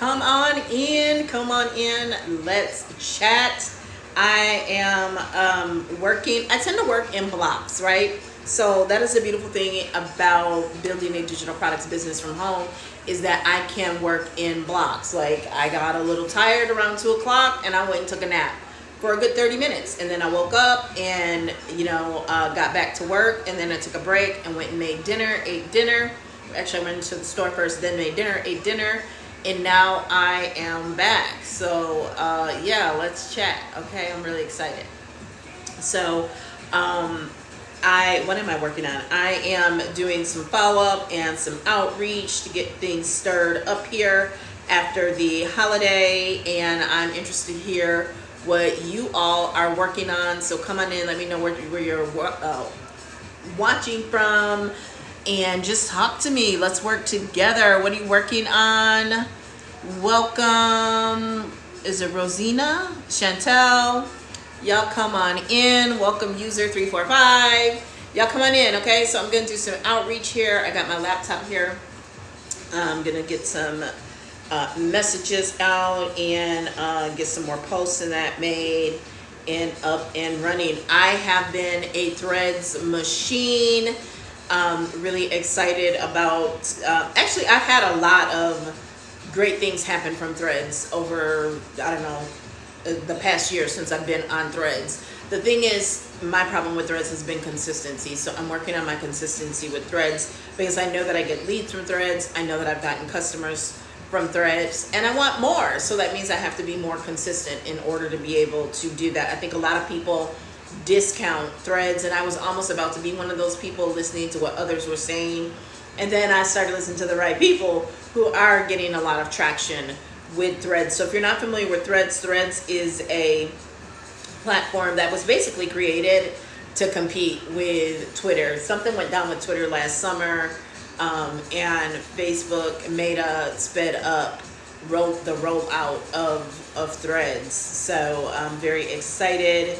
Come on in, come on in, let's chat. I am working, I tend to work in blocks, right? So that is the beautiful thing about building a digital products business from home, is that I can work in blocks. Like, I got a little tired around 2 o'clock and I went and took a nap for a good 30 minutes. And then I woke up and, got back to work, and then I took a break and went and made dinner, ate dinner. Actually, I went to the store first, then made dinner, ate dinner, and now I am back. So yeah, let's chat. Okay, I'm really excited. So what am I working on? I am doing some follow-up and some outreach to get things stirred up here after the holiday, and I'm interested to hear what you all are working on. So come on in, let me know where you're watching from, and just talk to me. Let's work together. What are you working on? Welcome. Is it Rosina? Chantel? Y'all come on in. Welcome user 345. Y'all come on in, okay? So I'm going to do some outreach here. I got my laptop here. I'm going to get some messages out and get some more posts and that made and up and running. I have been a Threads machine. Really excited about, actually I've had a lot of great things happen from Threads over, I don't know, the past year since I've been on Threads. The thing is, my problem with Threads has been consistency. So I'm working on my consistency with Threads, because I know that I get leads from Threads. I know that I've gotten customers from Threads, and I want more. So that means I have to be more consistent in order to be able to do that. I think a lot of people discount Threads, and I was almost about to be one of those people listening to what others were saying. And then I started listening to the right people who are getting a lot of traction with Threads. So if you're not familiar with Threads, Threads is a platform that was basically created to compete with Twitter. Something went down with Twitter last summer, and Facebook made a sped up the rollout of Threads. So I'm very excited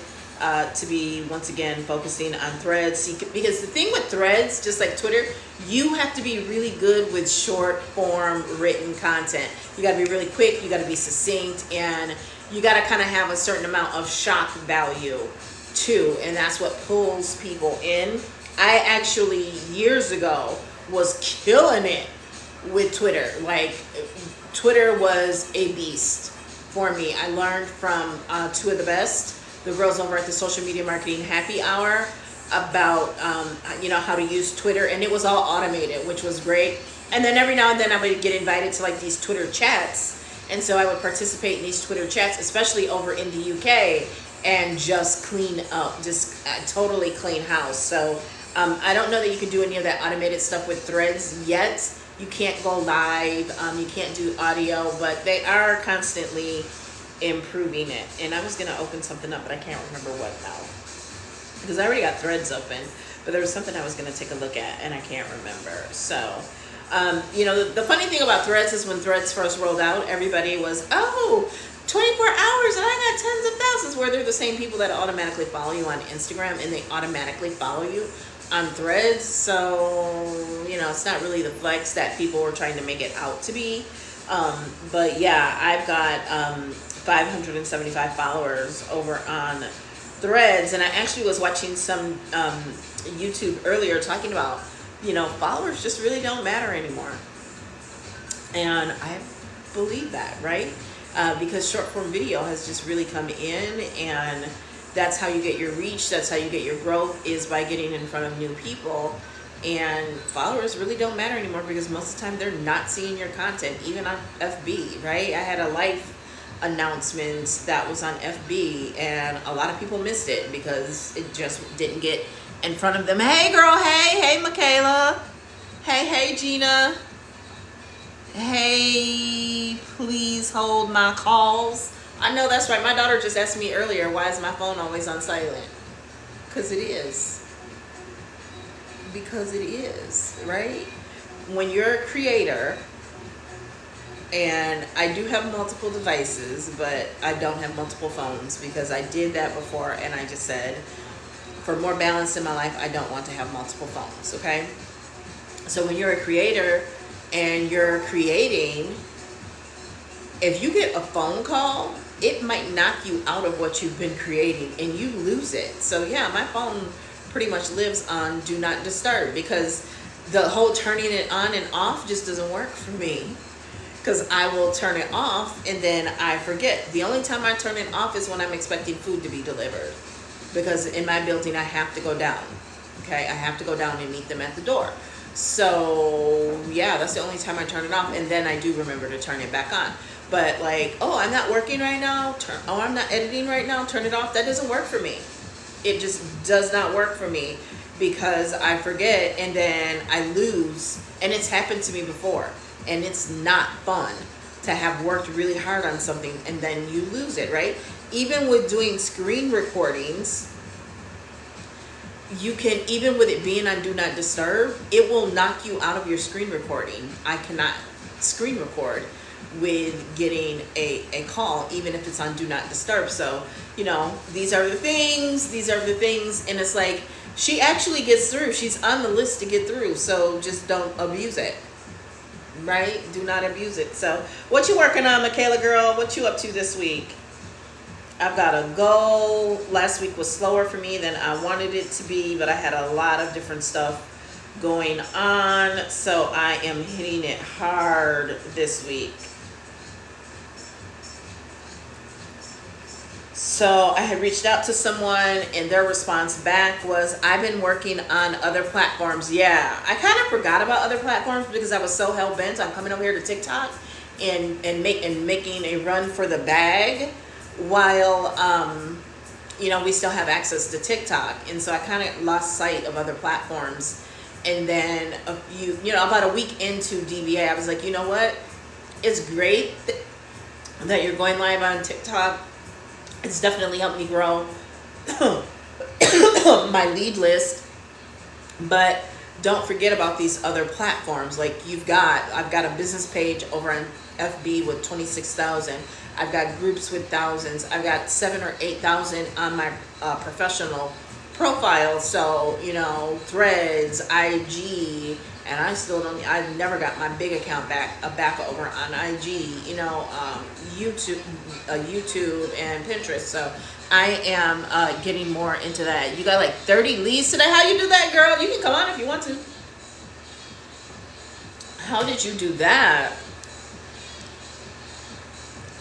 to be once again focusing on Threads, because the thing with Threads, just like Twitter, you have to be really good with short form written content. You got to be really quick, you got to be succinct, and you got to kind of have a certain amount of shock value too, and that's what pulls people in. I actually years ago was killing it with Twitter. Like, Twitter was a beast for me. I learned from two of the best, the girls over at the Social Media Marketing Happy Hour, about how to use Twitter, and it was all automated, which was great. And then every now and then I would get invited to like these Twitter chats, and so I would participate in these Twitter chats, especially over in the UK, and just clean up, just totally clean house. So I don't know that you can do any of that automated stuff with Threads yet. You can't go live, you can't do audio, but they are constantly improving it. And I was gonna open something up, but I can't remember what now, because I already got Threads open, but there was something I was gonna take a look at and I can't remember. So the funny thing about Threads is when Threads first rolled out, everybody was, 24 hours and I got tens of thousands, where they're the same people that automatically follow you on Instagram, and they automatically follow you on Threads. So it's not really the flex that people were trying to make it out to be. But yeah, I've got 575 followers over on Threads, and I actually was watching some YouTube earlier talking about followers just really don't matter anymore, and I believe that, right? Because short form video has just really come in, and that's how you get your reach, that's how you get your growth, is by getting in front of new people. And followers really don't matter anymore, because most of the time they're not seeing your content, even on FB, right? I had a life announcement that was on FB, and a lot of people missed it because it just didn't get in front of them. Hey girl, hey Michaela, hey Gina, hey, please hold my calls. I know that's right. My daughter just asked me earlier, why is my phone always on silent? Because it is. Because it is, right? When you're a creator, and I do have multiple devices, but I don't have multiple phones, because I did that before, and I just said, for more balance in my life, I don't want to have multiple phones, okay? So when you're a creator and you're creating, if you get a phone call, it might knock you out of what you've been creating and you lose it. So yeah, my phone pretty much lives on do not disturb, because the whole turning it on and off just doesn't work for me, because I will turn it off and then I forget. The only time I turn it off is when I'm expecting food to be delivered, because in my building I have to go down. Okay, I have to go down and meet them at the door. So yeah, that's the only time I turn it off, and then I do remember to turn it back on. But like, oh, I'm not working right now, I'm not editing right now, turn it off. That doesn't work for me. It just does not work for me, because I forget and then I lose. And it's happened to me before, and it's not fun to have worked really hard on something and then you lose it, right? Even with doing screen recordings, you can, even with it being on do not disturb, it will knock you out of your screen recording. I cannot screen record with getting a call, even if it's on do not disturb. So, you know, these are the things, and it's like, she actually gets through. She's on the list to get through, so just don't abuse it, right? Do not abuse it. So what you working on, Michaela girl? What you up to this week? I've got a goal. Last week was slower for me than I wanted it to be, but I had a lot of different stuff going on, so I am hitting it hard this week. So I had reached out to someone, and their response back was, I've been working on other platforms. Yeah, I kind of forgot about other platforms because I was so hell-bent on coming over here to TikTok and making a run for the bag, while you know, we still have access to TikTok. And so I kind of lost sight of other platforms. And then you know, about a week into DBA, I was like, you know what, it's great that you're going live on TikTok. It's definitely helped me grow my lead list, but don't forget about these other platforms. Like, I've got a business page over on FB with 26,000. I've got groups with thousands. I've got 7,000 or 8,000 on my professional profile. So, you know, Threads, IG, and I've never got my big account back over on IG, you know, YouTube and Pinterest. So I am getting more into that. You got like 30 leads today. How you do that, girl? You can come on if you want to. How did you do that?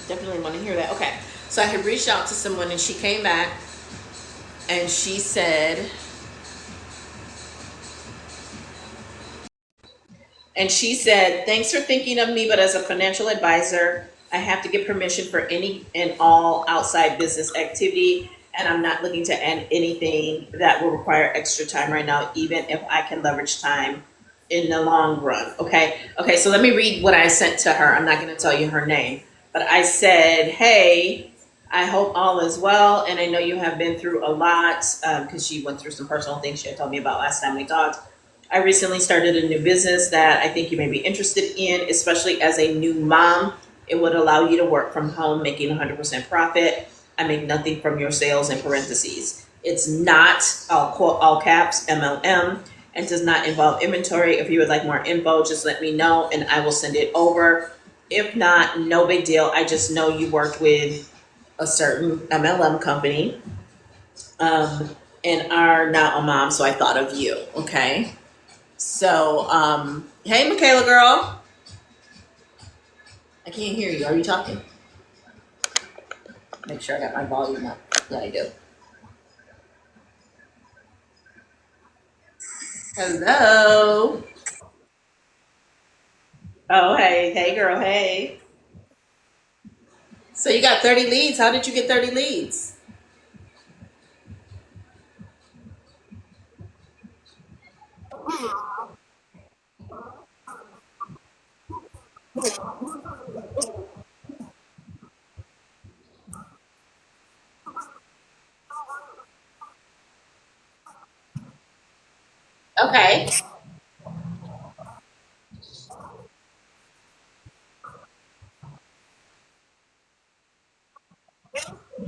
Definitely want to hear that. Okay. So I had reached out to someone, and she came back and she said, thanks for thinking of me, but as a financial advisor, I have to get permission for any and all outside business activity, and I'm not looking to add anything that will require extra time right now, even if I can leverage time in the long run. Okay. Okay. So let me read what I sent to her. I'm not going to tell you her name, but I said, hey, I hope all is well. And I know you have been through a lot, because she went through some personal things she had told me about last time we talked. I recently started a new business that I think you may be interested in, especially as a new mom. It would allow you to work from home, making 100% profit. I make nothing from your sales, in parentheses. It's not, I'll quote all caps, MLM, and does not involve inventory. If you would like more info, just let me know and I will send it over. If not, no big deal. I just know you worked with a certain MLM company, and are now a mom, so I thought of you. Okay. So, hey, Michaela girl. I can't hear you. Are you talking? Make sure I got my volume up. Yeah, I do. Hello. Oh, hey. Hey, girl. Hey. So you got 30 leads. How did you get 30 leads? Okay.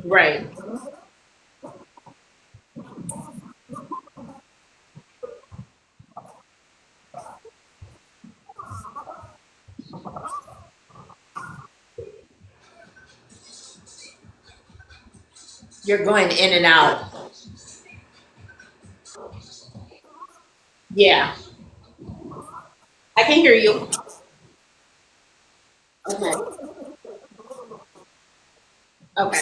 Right. You're going in and out. Yeah, I can hear you. Okay. Okay.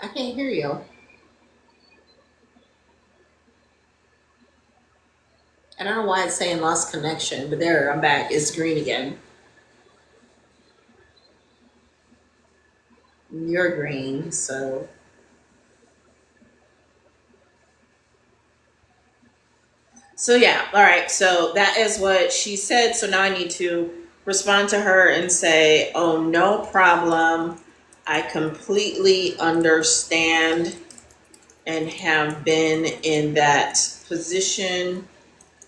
I can't hear you. I don't know why it's saying lost connection, but there, I'm back. It's green again. You're green, so. So yeah, all right. So that is what she said. So now I need to respond to her and say, "Oh, no problem. I completely understand and have been in that position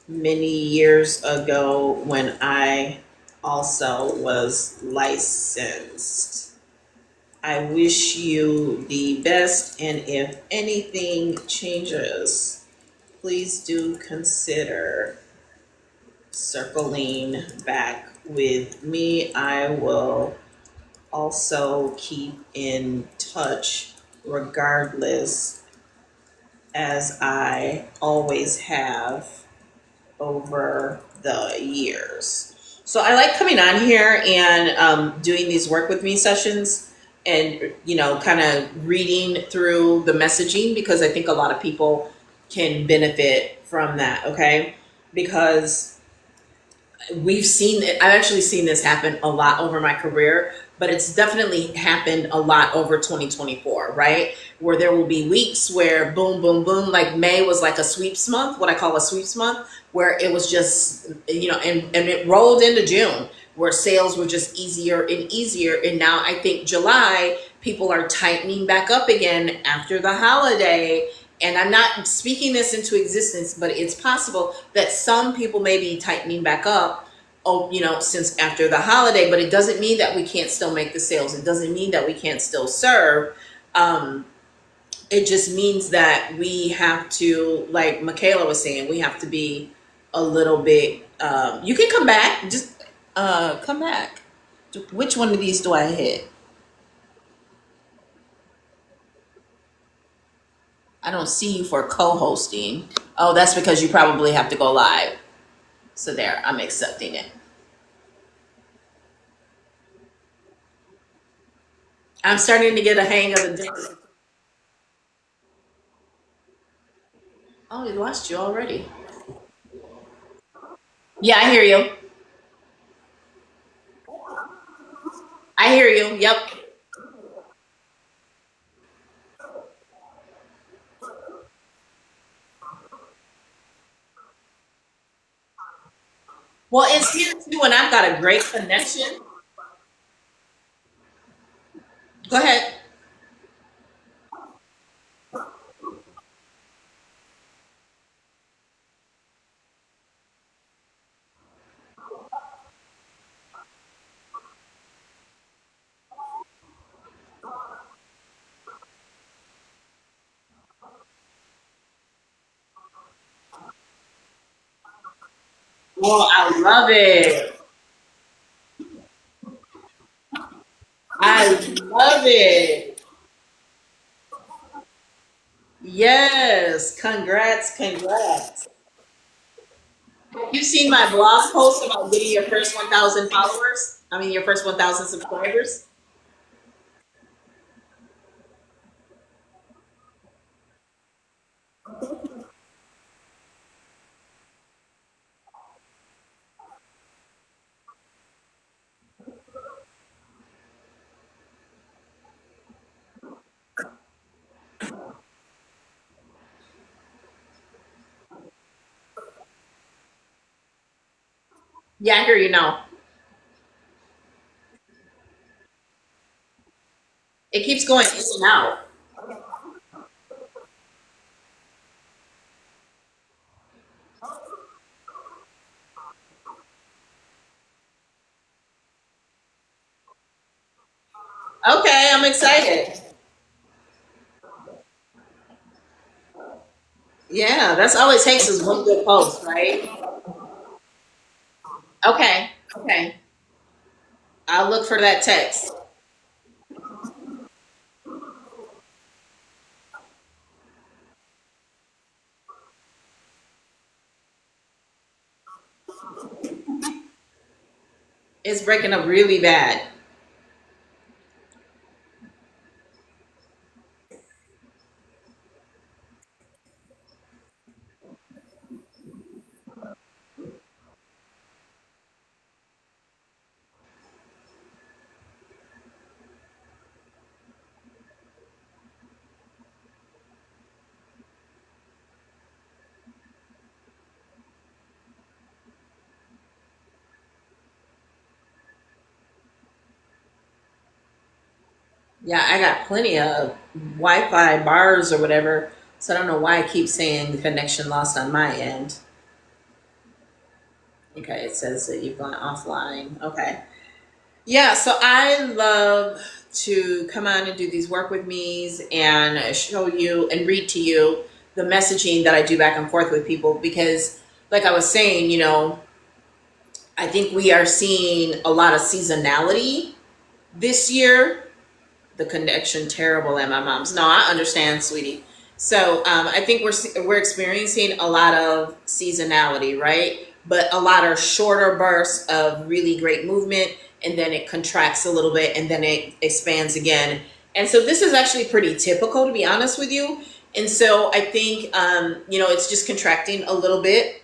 many years ago when I also was licensed. I wish you the best, and if anything changes, please do consider circling back with me. I will also keep in touch regardless, as I always have over the years." So I like coming on here and doing these work with me sessions, and kind of reading through the messaging, because I think a lot of people can benefit from that. Okay, because we've seen it. I've actually seen this happen a lot over my career, but it's definitely happened a lot over 2024, right? Where there will be weeks where boom, boom, boom, like May was like a sweeps month, what I call a sweeps month, where it was just, and it rolled into June, where sales were just easier and easier. And now I think July, people are tightening back up again after the holiday. And I'm not speaking this into existence, but it's possible that some people may be tightening back up, oh, since after the holiday, but it doesn't mean that we can't still make the sales. It doesn't mean that we can't still serve. Um, it just means that we have to, like Michaela was saying, we have to be a little bit, you can come back, just come back. Which one of these do I hit? I don't see you for co-hosting. Oh, that's because you probably have to go live. So there, I'm accepting it. I'm starting to get a hang of the different. Oh, we lost you already. Yeah, I hear you. I hear you. Yep. Well, it's here too, and I've got a great connection. Go ahead. Well, I love it. I love it. Yes. Congrats. Congrats. You've seen my blog post about getting your first 1,000 followers? I mean, your first 1,000 subscribers? Yeah, I hear you now. It keeps going in and out. excited. Yeah, that's all it takes is one good post, right? Okay. Okay. I'll look for that text. It's breaking up really bad. Yeah, I got plenty of Wi-Fi bars or whatever. So I don't know why I keep saying the connection lost on my end. Okay, it says that you've gone offline. Okay. Yeah, so I love to come on and do these work with me's and show you and read to you the messaging that I do back and forth with people because like I was saying, I think we are seeing a lot of seasonality this year. The connection terrible at my mom's. No, I understand, sweetie. So I think we're experiencing a lot of seasonality, right? But a lot of shorter bursts of really great movement, and then it contracts a little bit, and then it expands again. And so this is actually pretty typical, to be honest with you. And so I think it's just contracting a little bit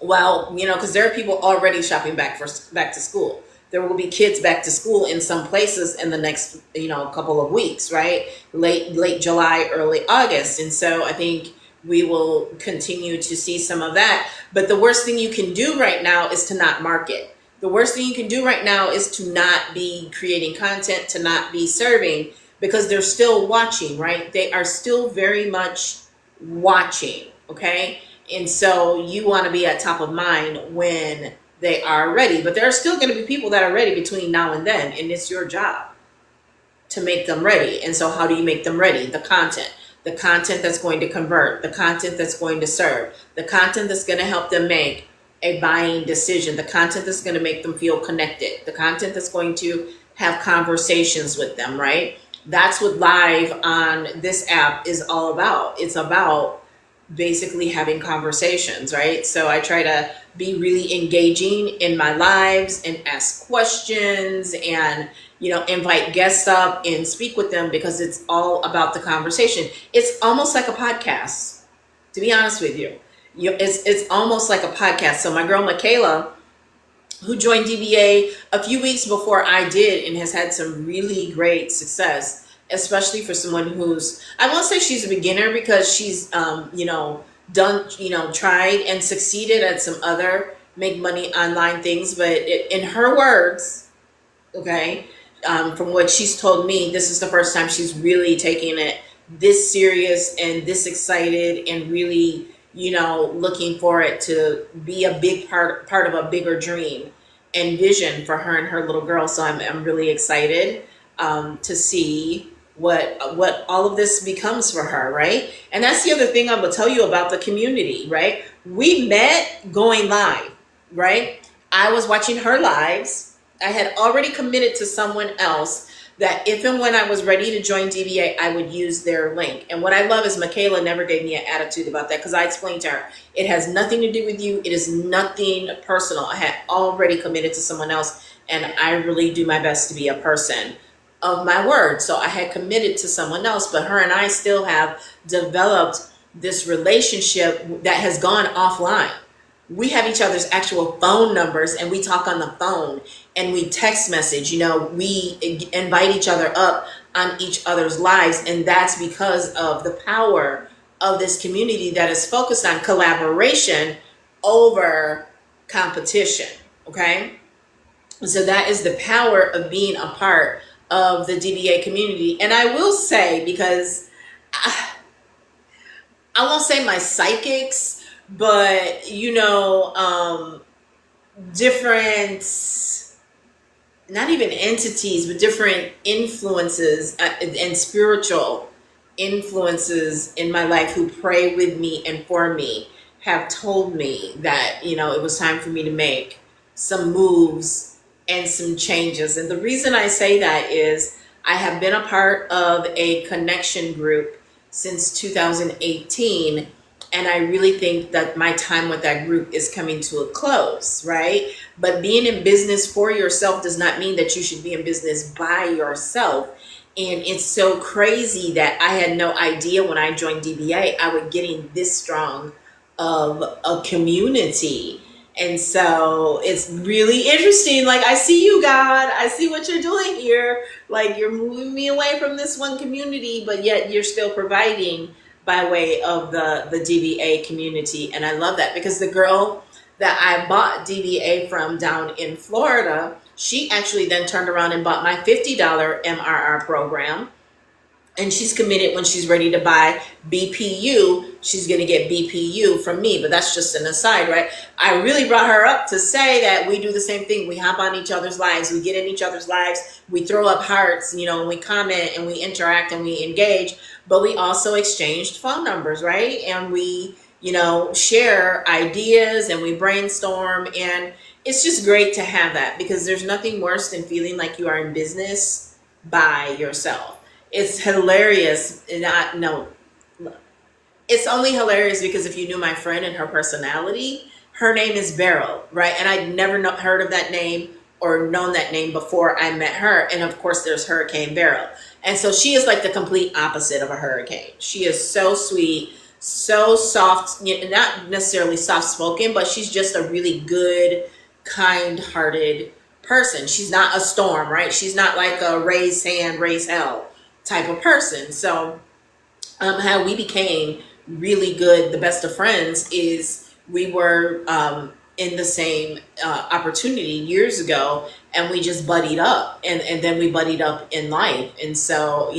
well, because there are people already shopping back to school. There will be kids back to school in some places in the next, couple of weeks, right? Late July, early August. And so I think we will continue to see some of that. But the worst thing you can do right now is to not market. The worst thing you can do right now is to not be creating content, to not be serving, because they're still watching, right? They are still very much watching, okay? And so you want to be at top of mind when they are ready. But there are still going to be people that are ready between now and then. And it's your job to make them ready. And so how do you make them ready? The content that's going to convert, the content that's going to serve, the content that's going to help them make a buying decision, the content that's going to make them feel connected, the content that's going to have conversations with them, right? That's what live on this app is all about. It's about basically having conversations, right? So I try to be really engaging in my lives and ask questions and, invite guests up and speak with them because it's all about the conversation. It's almost like a podcast, to be honest with you. It's almost like a podcast. So my girl, Michaela, who joined DBA a few weeks before I did and has had some really great success, especially for someone who's, I won't say she's a beginner because she's, done, tried and succeeded at some other make money online things. But in her words, okay, from what she's told me, this is the first time she's really taking it this serious and this excited and really, looking for it to be a big part of a bigger dream and vision for her and her little girl. So I'm really excited to see what all of this becomes for her, right? And that's the other thing I will tell you about the community, right? We met going live, right? I was watching her lives. I had already committed to someone else that if and when I was ready to join DBA, I would use their link. And what I love is Michaela never gave me an attitude about that because I explained to her, it has nothing to do with you. It is nothing personal. I had already committed to someone else, and I really do my best to be a person of my word. So I had committed to someone else, but her and I still have developed this relationship that has gone offline. We have each other's actual phone numbers and we talk on the phone and we text message, we invite each other up on each other's lives. And that's because of the power of this community that is focused on collaboration over competition. Okay. So that is the power of being a part of the DBA community. And I will say, because I won't say my psychics, but different not even entities, but different influences and spiritual influences in my life who pray with me and for me have told me that, it was time for me to make some moves and some changes. And the reason I say that is I have been a part of a connection group since 2018. And I really think that my time with that group is coming to a close, right? But being in business for yourself does not mean that you should be in business by yourself. And it's so crazy that I had no idea when I joined DBA, I would getting this strong of a community. And so it's really interesting. Like, I see you, God. I see what you're doing here. Like, you're moving me away from this one community, but yet you're still providing by way of the DBA community. And I love that, because the girl that I bought DBA from down in Florida, she actually then turned around and bought my $50 MRR program. And she's committed, when she's ready to buy BPU, she's going to get BPU from me. But that's just an aside, right? I really brought her up to say that we do the same thing. We hop on each other's lives. We get in each other's lives. We throw up hearts, and we comment and we interact and we engage. But we also exchanged phone numbers, right? And we, share ideas and we brainstorm. And it's just great to have that, because there's nothing worse than feeling like you are in business by yourself. It's hilarious. It's only hilarious because if you knew my friend and her personality, her name is Beryl, right? And I'd never heard of that name or known that name before I met her. And of course, there's Hurricane Beryl. And so she is like the complete opposite of a hurricane. She is so sweet, so soft, not necessarily soft-spoken, but she's just a really good, kind-hearted person. She's not a storm, right? She's not like a raise hand, raise hell type of person. So how we became really good, the best of friends, is we were in the same opportunity years ago, and we just buddied up, and then we buddied up in life. And so,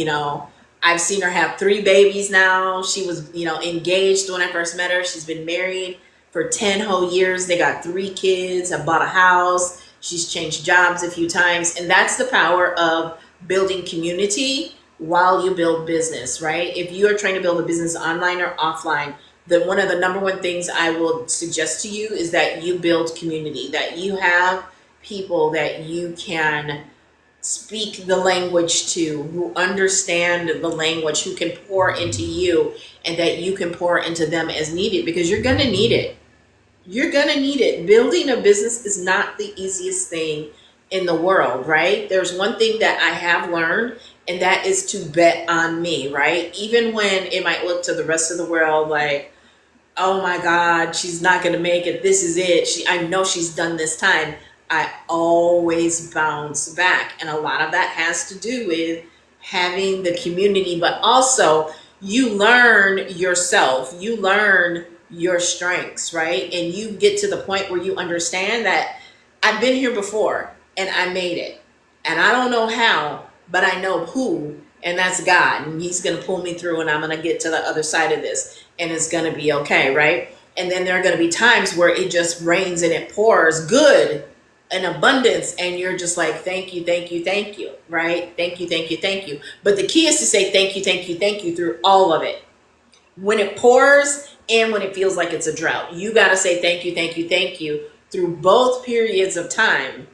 I've seen her have 3 babies now. She was, engaged when I first met her. She's been married for 10 whole years. They got 3 kids, have bought a house. She's changed jobs a few times. And that's the power of building community while you build business, right? If you are trying to build a business online or offline, then one of the number one things I will suggest to you is that you build community, that you have people that you can speak the language to, who understand the language, who can pour into you, and that you can pour into them as needed, because you're going to need it. You're going to need it. Building a business is not the easiest thing in the world, right? There's one thing that I have learned, and that is to bet on me, right? Even when it might look to the rest of the world like, oh my God, she's not going to make it. This is it. I know she's done this time. I always bounce back. And a lot of that has to do with having the community, but also you learn yourself. You learn your strengths, right? And you get to the point where you understand that I've been here before and I made it. And I don't know how, but I know who, and that's God. And he's going to pull me through, and I'm going to get to the other side of this, and it's going to be okay, right? And then there are going to be times where it just rains and it pours good in abundance, and you're just like, thank you, thank you, thank you, right? Thank you, thank you, thank you. But the key is to say thank you, thank you, thank you through all of it. When it pours and when it feels like it's a drought, you got to say thank you, thank you, thank you through both periods of time.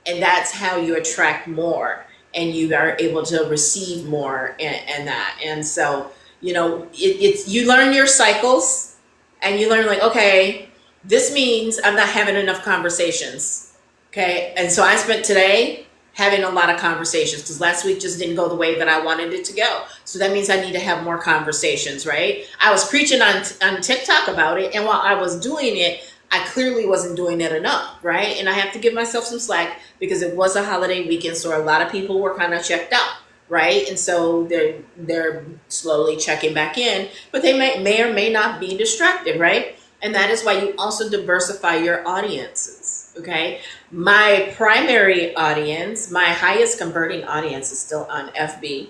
And that's how you attract more, and you are able to receive more and that. And so, it's you learn your cycles, and you learn like, okay, this means I'm not having enough conversations. Okay. And so I spent today having a lot of conversations, because last week just didn't go the way that I wanted it to go. So that means I need to have more conversations, right? I was preaching on TikTok about it, and while I was doing it, I clearly wasn't doing it enough, right? And I have to give myself some slack, because it was a holiday weekend, so a lot of people were kind of checked out, right? And so they're slowly checking back in, but they may or may not be distracted, right? And that is why you also diversify your audiences, okay? My primary audience, my highest converting audience, is still on FB,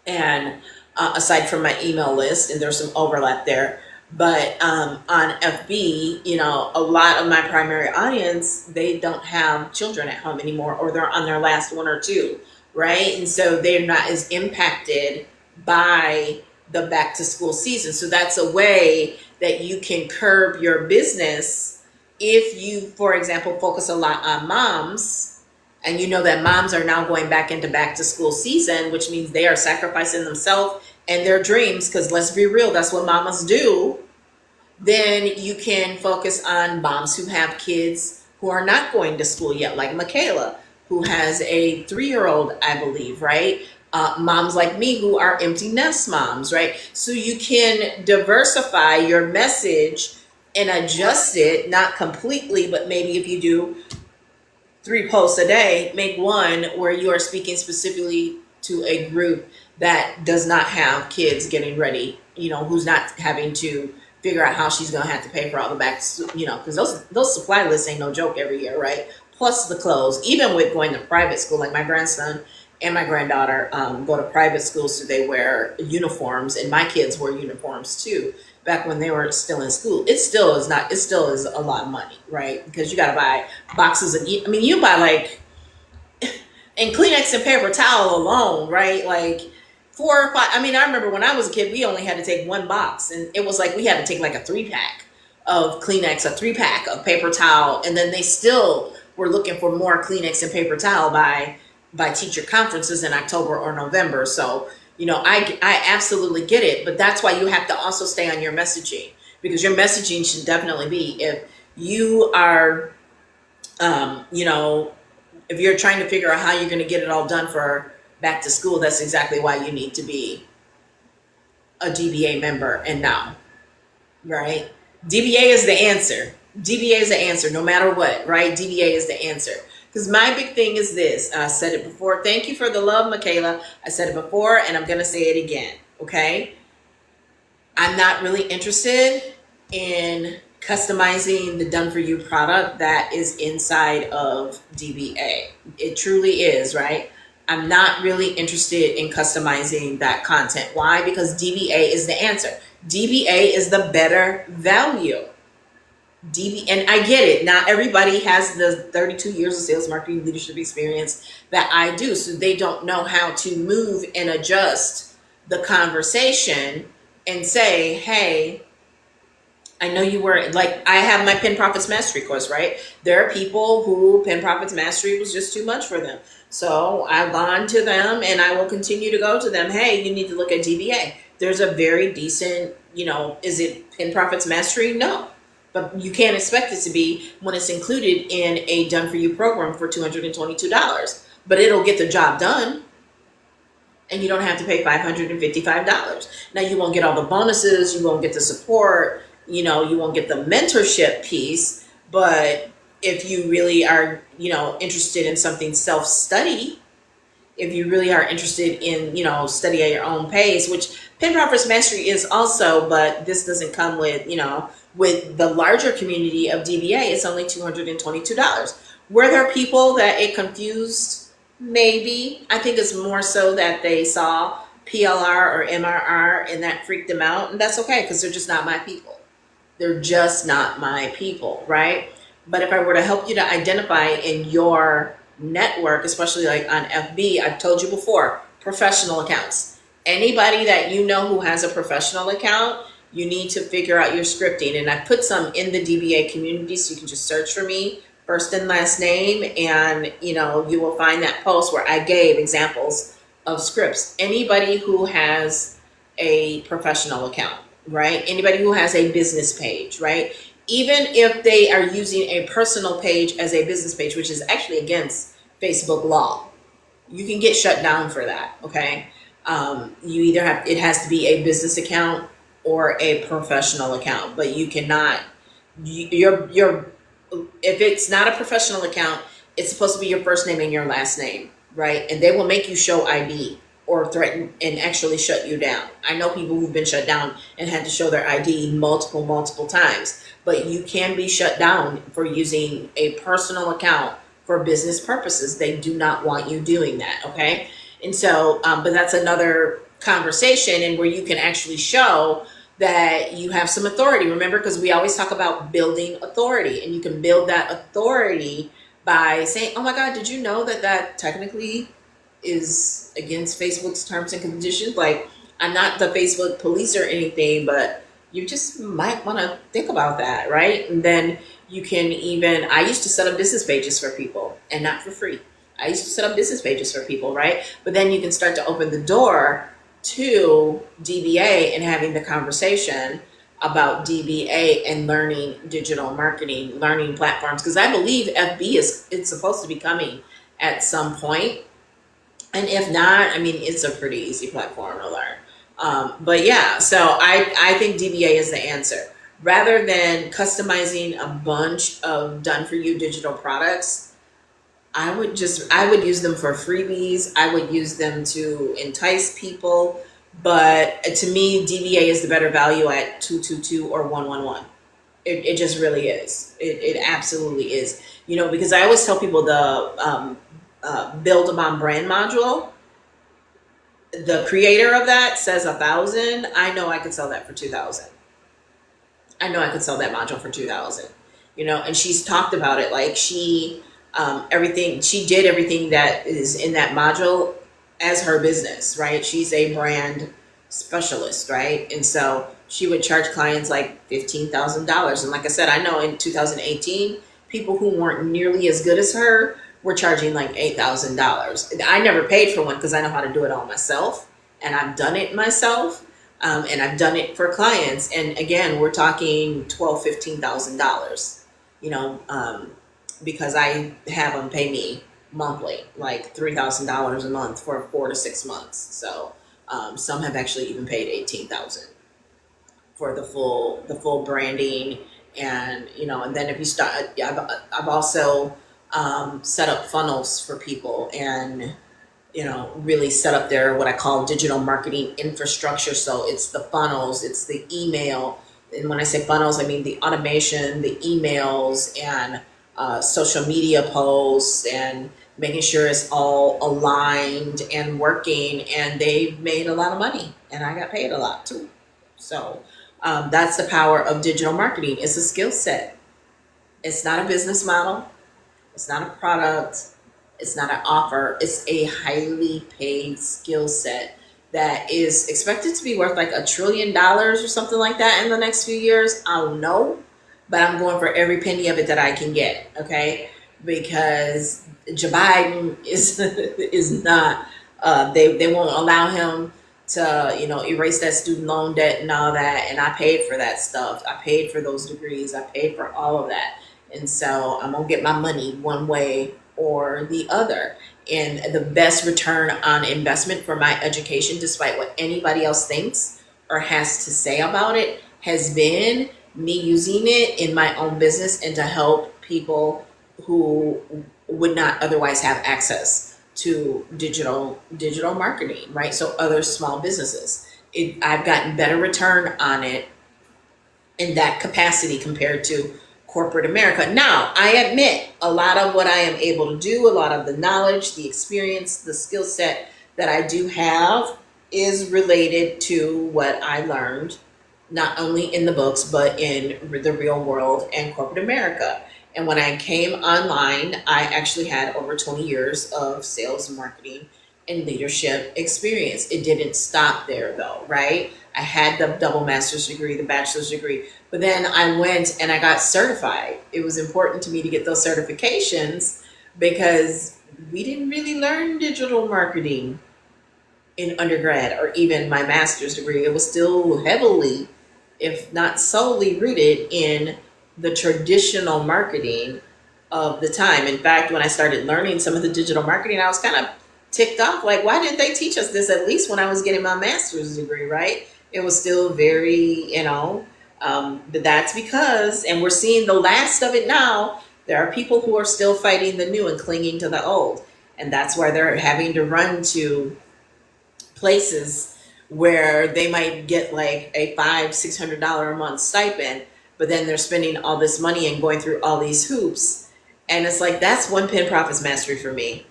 and aside from my email list, and there's some overlap there. But on FB, you know, a lot of my primary audience, they don't have children at home anymore, or they're on their last one or two, right? And so they're not as impacted by the back to school season. So that's a way that you can curb your business if you, for example, focus a lot on moms, and you know that moms are now going back into back to school season, which means they are sacrificing themselves and their dreams, because let's be real, that's what mamas do. Then you can focus on moms who have kids who are not going to school yet, like Michaela, who has a 3-year-old, I believe, right? Moms like me who are empty nest moms, right? So you can diversify your message and adjust it, not completely, but maybe if you do 3 posts a day, make one where you are speaking specifically to a group that does not have kids getting ready, you know, who's not having to figure out how she's going to have to pay for all the back, you know, because those supply lists ain't no joke every year, right? Plus the clothes, even with going to private school, like my grandson and my granddaughter go to private schools, so they wear uniforms, and my kids wear uniforms too. Back when they were still in school, it still is a lot of money, right? Because you got to buy boxes of, I mean, you buy like, and Kleenex and paper towel alone, right? Like 4 or 5. I mean, I remember when I was a kid, we only had to take one box, and it was like we had to take like a 3-pack of Kleenex, a 3-pack of paper towel, and then they still were looking for more Kleenex and paper towel by teacher conferences in October or November. So, you know, I absolutely get it, but that's why you have to also stay on your messaging, because your messaging should definitely be, if you are, you know, if you're trying to figure out how you're going to get it all done for back to school, that's exactly why you need to be a DBA member and now, right? DBA is the answer. DBA is the answer no matter what, right? DBA is the answer. Because my big thing is this. I said it before. Thank you for the love, Michaela. I said it before, and I'm going to say it again, okay? I'm not really interested in customizing the done for you product that is inside of DBA. It truly is, right? I'm not really interested in customizing that content. Why? Because DBA is the answer. DBA is the better value. And I get it. Not everybody has the 32 years of sales marketing leadership experience that I do. So they don't know how to move and adjust the conversation and say, hey, I know you were, like, I have my Pin Profits Mastery course, right? There are people who Pin Profits Mastery was just too much for them. So I've gone to them, and I will continue to go to them. Hey, you need to look at DBA. There's a very decent, you know, is it Pin Profits Mastery? No. But you can't expect it to be when it's included in a done for you program for $222. But it'll get the job done, and you don't have to pay $555. Now, you won't get all the bonuses, you won't get the support, you know, you won't get the mentorship piece. But if you really are, you know, interested in something self-study, if you really are interested in, you know, study at your own pace, which Pin Profits Mastery is also, but this doesn't come with, you know, with the larger community of DBA, it's only $222. Were there people that it confused? Maybe. I think it's more so that they saw PLR or MRR and that freaked them out. And that's okay, because they're just not my people. They're just not my people, right? But if I were to help you to identify in your network, especially like on FB, I've told you before, professional accounts. Anybody that you know who has a professional account, you need to figure out your scripting. And I put some in the DBA community, so you can just search for me, first and last name, and you know, you will find that post where I gave examples of scripts. Anybody who has a professional account, right? Anybody who has a business page, right? Even if they are using a personal page as a business page, which is actually against Facebook law, you can get shut down for that, okay? You either have, it has to be a business account or a professional account, but you cannot, if it's not a professional account, it's supposed to be your first name and your last name, right? And they will make you show ID or threaten and actually shut you down. I know people who've been shut down and had to show their ID multiple times, but you can be shut down for using a personal account for business purposes. They do not want you doing that, okay? And so, but that's another conversation, and where you can actually show that you have some authority. Remember, because we always talk about building authority, and you can build that authority by saying, oh my God, did you know that that technically is against Facebook's terms and conditions? Like, I'm not the Facebook police or anything, but you just might want to think about that, right? And then you can even, I used to set up business pages for people, and not for free. I used to set up business pages for people, right? But then you can start to open the door to DBA and having the conversation about DBA and learning digital marketing, learning platforms. Because I believe FB it's supposed to be coming at some point. And if not, I mean, it's a pretty easy platform to learn. But yeah, so I think DBA is the answer. Rather than customizing a bunch of done for you digital products, I would use them for freebies. I would use them to entice people. But to me, DBA is the better value at 222 or 111. It just really is. It absolutely is. You know, because I always tell people the Build a Mom brand module, the creator of that says 1,000. I know I could sell that for 2,000. I know I could sell that module for 2,000. You know, and she's talked about it like she did everything that is in that module as her business, right? She's a brand specialist, right? And so she would charge clients like $15,000. And like I said, I know in 2018, people who weren't nearly as good as her were charging like $8,000. I never paid for one because I know how to do it all myself, and I've done it myself, and I've done it for clients. And again, we're talking $12,000, $15,000, you know, because I have them pay me monthly, like $3,000 a month for 4 to 6 months. So some have actually even paid $18,000 for the full branding. And you know, and then if you start, I've also set up funnels for people, and you know, really set up their what I call digital marketing infrastructure. So it's the funnels, it's the email, and when I say funnels, I mean the automation, the emails, and social media posts, and making sure it's all aligned and working. And they've made a lot of money, and I got paid a lot too. So that's the power of digital marketing. It's a skill set. It's not a business model. It's not a product. It's not an offer. It's a highly paid skill set that is expected to be worth like $1 trillion or something like that in the next few years. I don't know, but I'm going for every penny of it that I can get. Okay, because Joe Biden is not. They won't allow him to, you know, erase that student loan debt and all that. And I paid for that stuff. I paid for those degrees. I paid for all of that. And so I'm going to get my money one way or the other. And the best return on investment for my education, despite what anybody else thinks or has to say about it, has been me using it in my own business and to help people who would not otherwise have access to digital marketing, right? So other small businesses. I've gotten better return on it in that capacity compared to corporate America. Now, I admit a lot of what I am able to do, a lot of the knowledge, the experience, the skill set that I do have is related to what I learned, not only in the books, but in the real world and corporate America. And when I came online, I actually had over 20 years of sales, marketing, and leadership experience. It didn't stop there though, right? I had the double master's degree, the bachelor's degree, but then I went and I got certified. It was important to me to get those certifications because we didn't really learn digital marketing in undergrad or even my master's degree. It was still heavily, if not solely, rooted in the traditional marketing of the time. In fact, when I started learning some of the digital marketing, I was kind of ticked off. Like, why didn't they teach us this at least when I was getting my master's degree, right? It was still very, but that's because, and we're seeing the last of it now, there are people who are still fighting the new and clinging to the old. And that's why they're having to run to places where they might get like a $500-600 a month stipend, but then they're spending all this money and going through all these hoops. And it's like, that's one pin profits mastery for me.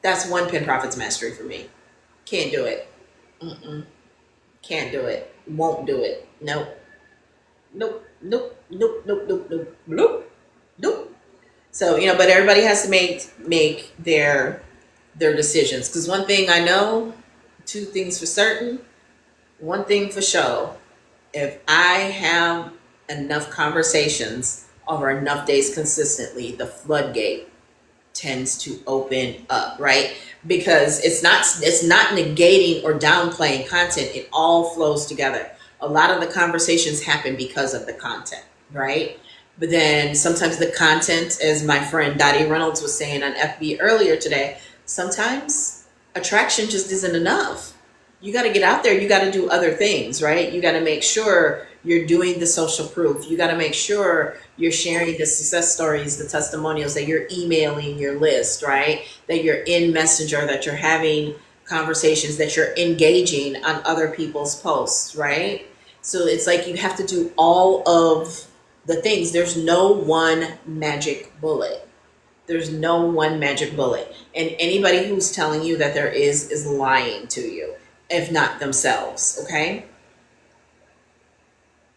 That's one pin profits mastery for me. Can't do it. Can't do it. Won't do it. Nope. Nope. Nope. Nope. Nope. Nope. Nope. Nope. Nope. So, but everybody has to make their decisions. Because one thing I know, two things for certain, one thing for sure. If I have enough conversations over enough days consistently, the floodgate tends to open up, right? Because it's not negating or downplaying content. It all flows together. A lot of the conversations happen because of the content, right? But then sometimes the content, as my friend Dottie Reynolds was saying on FB earlier today, sometimes attraction just isn't enough. You got to get out there. You got to do other things, right? You got to make sure you're doing the social proof. You got to make sure you're sharing the success stories, the testimonials, that you're emailing your list, right? That you're in Messenger, that you're having conversations, that you're engaging on other people's posts, right? So it's like you have to do all of the things. There's no one magic bullet. There's no one magic bullet. And anybody who's telling you that there is lying to you, if not themselves, okay?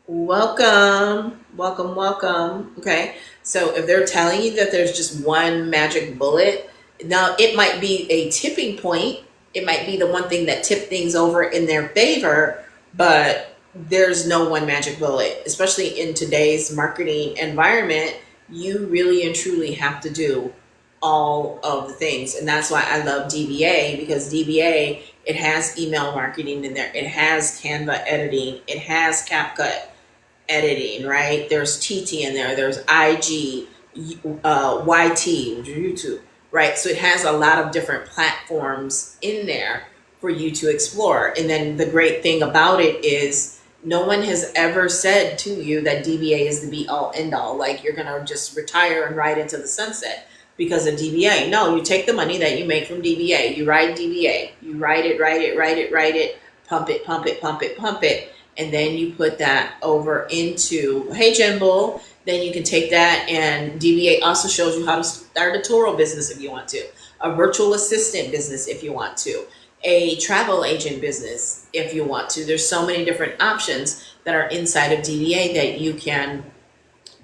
Welcome, welcome, welcome. Okay, so if they're telling you that there's just one magic bullet, now it might be a tipping point. It might be the one thing that tipped things over in their favor, but there's no one magic bullet, especially in today's marketing environment. You really and truly have to do all of the things. And that's why I love DBA, because DBA, it has email marketing in there. It has Canva editing. It has CapCut editing, right? There's TT in there. There's IG, YT, which is YouTube, right? So it has a lot of different platforms in there for you to explore. And then the great thing about it is no one has ever said to you that DBA is the be all end all. Like you're going to just retire and ride into the sunset because of DBA. No, you take the money that you make from DBA. You ride DBA. You ride it, pump it, pump it, pump it, pump it. And then you put that over into, hey, Jen Bull, then you can take that, and DBA also shows you how to start a Toro business if you want to, a virtual assistant business if you want to, a travel agent business if you want to. There's so many different options that are inside of DBA that you can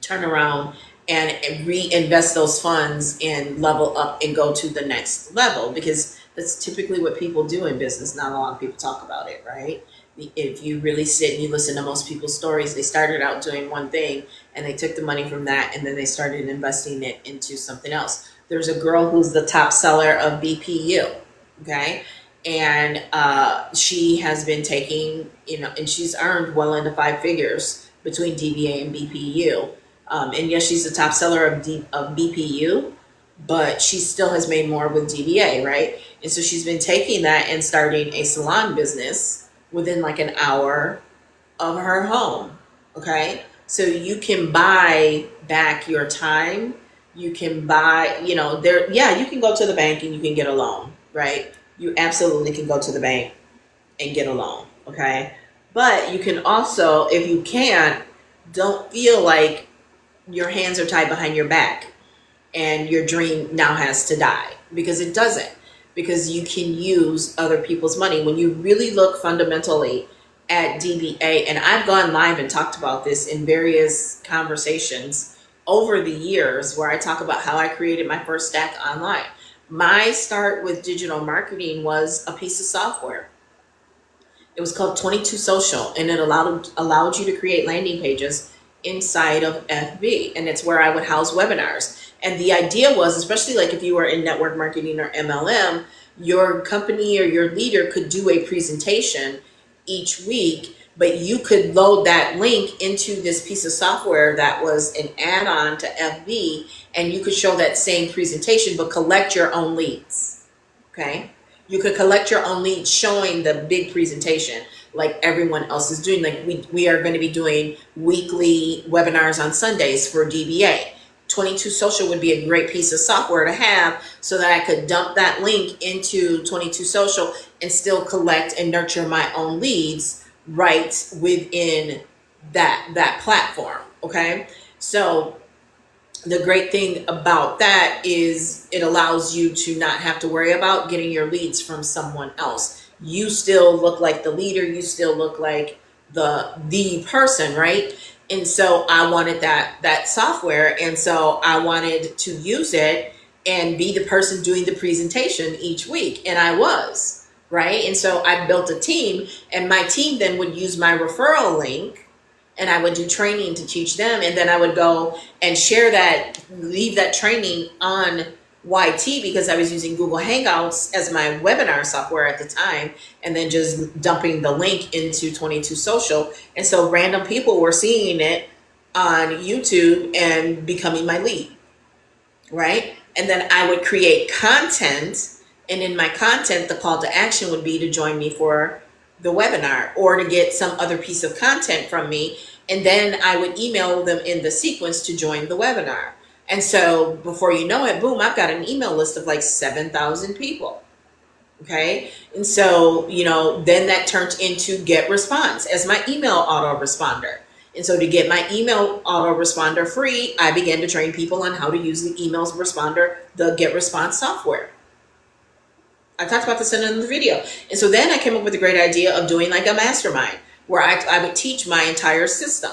turn around and reinvest those funds and level up and go to the next level, because that's typically what people do in business. Not a lot of people talk about it, right? If you really sit and you listen to most people's stories, they started out doing one thing and they took the money from that and then they started investing it into something else. There's a girl who's the top seller of BPU, okay? And she has been taking, and she's earned well into 5 figures between DBA and BPU. And yes, she's the top seller of BPU, but she still has made more with DBA, right? And so she's been taking that and starting a salon business within like an hour of her home, okay? So you can buy back your time. You can buy, you can go to the bank and you can get a loan, right? You absolutely can go to the bank and get a loan, okay? But you can also, if you can't, don't feel like your hands are tied behind your back and your dream now has to die, because it doesn't. Because you can use other people's money. When you really look fundamentally at DBA, and I've gone live and talked about this in various conversations over the years where I talk about how I created my first stack online. My start with digital marketing was a piece of software. It was called 22 Social, and it allowed you to create landing pages inside of FB, and it's where I would house webinars. And the idea was, especially like if you were in network marketing or MLM, your company or your leader could do a presentation each week, but you could load that link into this piece of software that was an add-on to FB, and you could show that same presentation but collect your own leads, okay? You could collect your own leads showing the big presentation like everyone else is doing. Like we are going to be doing weekly webinars on Sundays for DBA. 22 Social would be a great piece of software to have so that I could dump that link into 22 Social and still collect and nurture my own leads right within that platform, okay? So the great thing about that is it allows you to not have to worry about getting your leads from someone else. You still look like the leader. You still look like the person, right? And so I wanted that software, and so I wanted to use it and be the person doing the presentation each week, and I was, right? And so I built a team, and my team then would use my referral link, and I would do training to teach them, and then I would go and share that, leave that training on YT, because I was using Google Hangouts as my webinar software at the time, and then just dumping the link into 22 Social. And so random people were seeing it on YouTube and becoming my lead, right? And then I would create content, and in my content, the call to action would be to join me for the webinar or to get some other piece of content from me. And then I would email them in the sequence to join the webinar. And so before you know it, boom, I've got an email list of like 7,000 people. Okay. And so, then that turned into Get Response as my email autoresponder. And so to get my email autoresponder free, I began to train people on how to use the emails responder, the Get Response software. I talked about this in another video. And so then I came up with a great idea of doing like a mastermind where I would teach my entire system.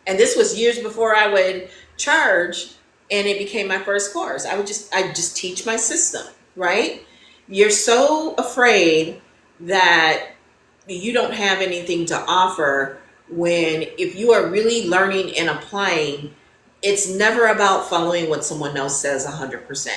And this was years before I would charge, and it became my first course. I just teach my system, right? You're so afraid that you don't have anything to offer, when if you are really learning and applying, it's never about following what someone else says 100%.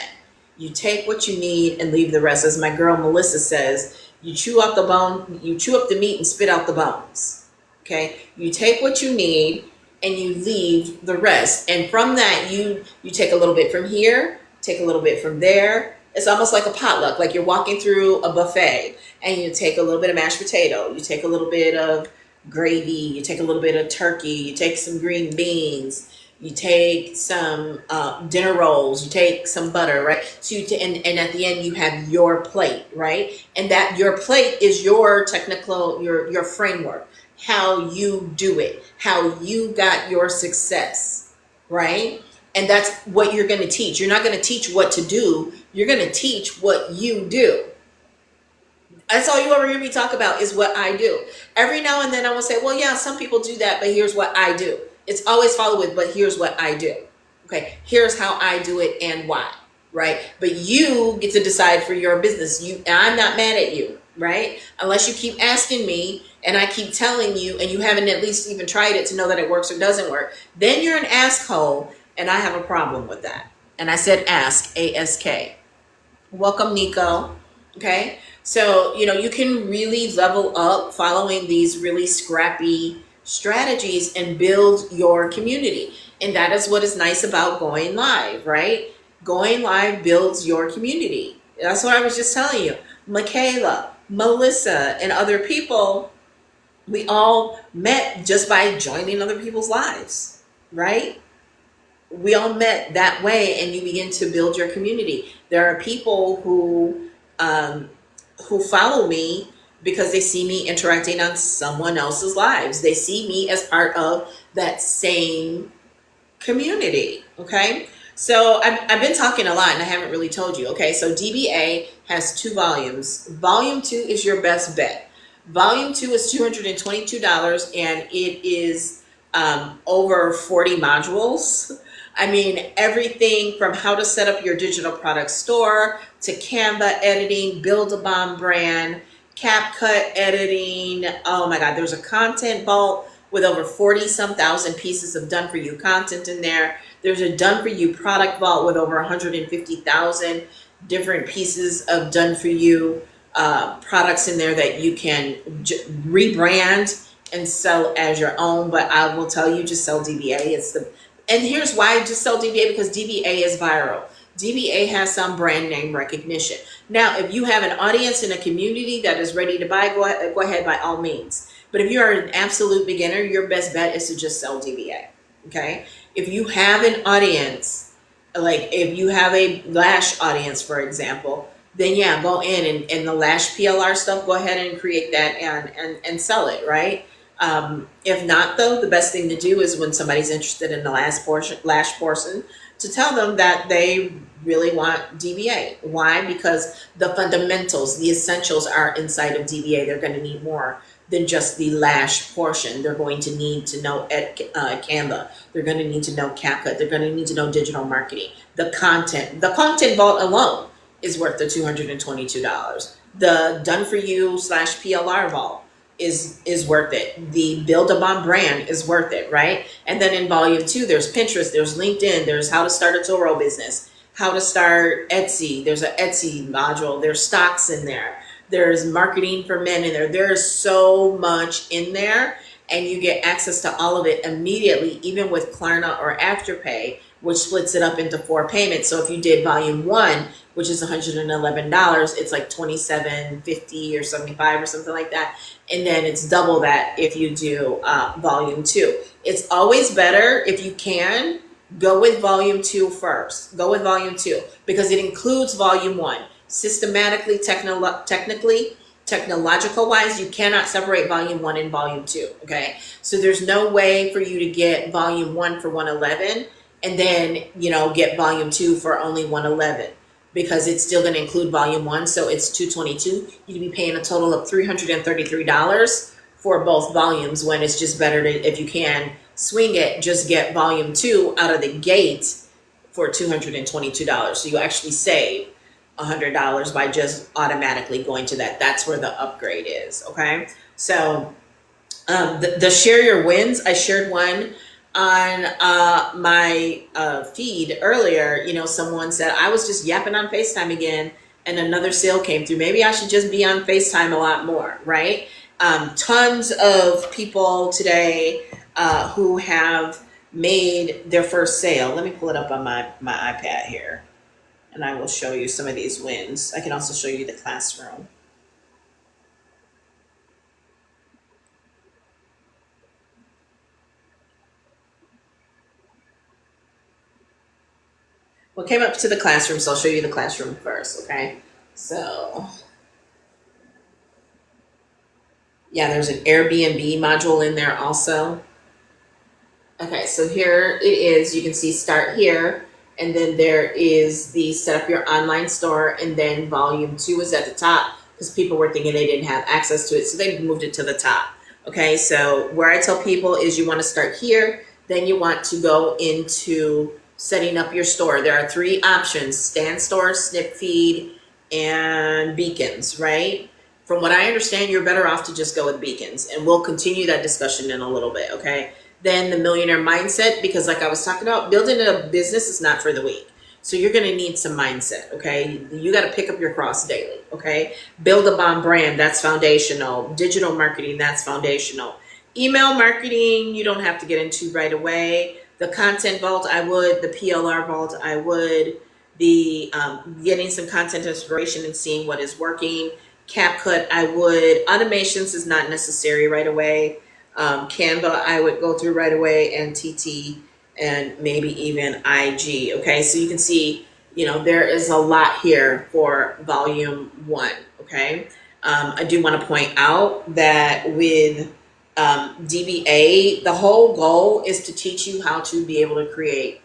You take what you need and leave the rest. As my girl Melissa says, you chew up the meat and spit out the bones. Okay? You take what you need and you leave the rest. And from that, you take a little bit from here, take a little bit from there. It's almost like a potluck, like you're walking through a buffet, and you take a little bit of mashed potato, you take a little bit of gravy, you take a little bit of turkey, you take some green beans, you take some dinner rolls, you take some butter, right? So and at the end you have your plate, right? And that your plate is your technical, your framework, how you do it, how you got your success, right? And that's what you're going to teach. You're not going to teach what to do. You're going to teach what you do. That's all you ever hear me talk about, is what I do. Every now and then I will say, well, yeah, some people do that, but here's what I do. It's always followed with, but here's what I do. Okay, here's how I do it and why, right? But you get to decide for your business. And I'm not mad at you, right? Unless you keep asking me and I keep telling you and you haven't at least even tried it to know that it works or doesn't work. Then you're an asshole, and I have a problem with that. And I said ask, A-S-K. Welcome, Nico. Okay, so you can really level up following these really scrappy strategies and build your community. And that is what is nice about going live, right? Going live builds your community. That's what I was just telling you. Michaela, Melissa, and other people, we all met just by joining other people's lives, right? We all met that way, and you begin to build your community. There are people who follow me because they see me interacting on someone else's lives. They see me as part of that same community. Okay. So I've been talking a lot and I haven't really told you. Okay. So DBA has 2 volumes. Volume 2 is your best bet. Volume 2 is $222, and it is over 40 modules. I mean, everything from how to set up your digital product store to Canva editing, build a bomb brand, CapCut editing. Oh my God, there's a content vault with over 40-some thousand pieces of done for you content in there. There's a done for you product vault with over 150,000 different pieces of done for you products in there that you can rebrand and sell as your own. But I will tell you, just sell DBA. And here's why: just sell DBA, because DBA is viral. DBA has some brand name recognition. Now, if you have an audience in a community that is ready to buy, go ahead by all means. But if you are an absolute beginner, your best bet is to just sell DBA. Okay. If you have an audience, like if you have a lash audience, for example, then yeah, go in and the lash PLR stuff, go ahead and create that and sell it, right? If not, though, the best thing to do is when somebody's interested in the lash portion, to tell them that they really want DBA. Why? Because the fundamentals, the essentials are inside of DBA. They're going to need more than just the lash portion. They're going to need to know Canva. They're going to need to know CapCut. They're going to need to know digital marketing. The content vault alone is worth the $222. The done for you / PLR vault is worth it. The Build a Bomb brand is worth it, right? And then in volume 2, there's Pinterest, there's LinkedIn, there's how to start a Toro business, how to start Etsy. There's an Etsy module. There's stocks in there. There's marketing for men in there. There's so much in there, and you get access to all of it immediately, even with Klarna or Afterpay, which splits it up into 4 payments. So if you did volume 1, which is $111, it's like $27.50 or $75 or something like that. And then it's double that if you do volume 2. It's always better if you can go with volume 2 first. Go with volume 2 because it includes volume 1. Systematically, technically, technological wise, you cannot separate volume 1 and volume 2. Okay, so there's no way for you to get volume 1 for $111 and then get volume 2 for only $111 because it's still going to include volume 1, so it's $222. You'd be paying a total of $333 for both volumes, when it's just better to, if you can swing it, just get volume 2 out of the gate for $222. So you actually save $100 by just automatically going to that. That's where the upgrade is. Okay, so the share your wins, I shared one on my feed earlier. Someone said, I was just yapping on FaceTime again and another sale came through. Maybe I should just be on FaceTime a lot more, right? Tons of people today who have made their first sale. Let me pull it up on my iPad here, and I will show you some of these wins. I can also show you the classroom. Well, came up to the classroom, so I'll show you the classroom first, okay? So, yeah, there's an Airbnb module in there also. Okay, so here it is. You can see start here, and then there is the set up your online store, and then volume 2 is at the top because people were thinking they didn't have access to it, so they moved it to the top. Okay, so where I tell people is you want to start here, then you want to go into setting up your store. There are 3 options: stand store, snip feed, and beacons, right? From what I understand, you're better off to just go with beacons, and we'll continue that discussion in a little bit, okay? Then the millionaire mindset, because like I was talking about, building a business is not for the weak. So you're going to need some mindset, okay? You got to pick up your cross daily, okay? Build a bomb brand, that's foundational. Digital marketing, that's foundational. Email marketing, you don't have to get into right away. The content vault, I would. The PLR vault, I would. The getting some content inspiration and seeing what is working. CapCut, I would. Automations is not necessary right away. Canva, I would go through right away, and TT, and maybe even IG. Okay, so you can see, there is a lot here for volume 1. Okay, I do want to point out that with DBA, the whole goal is to teach you how to be able to create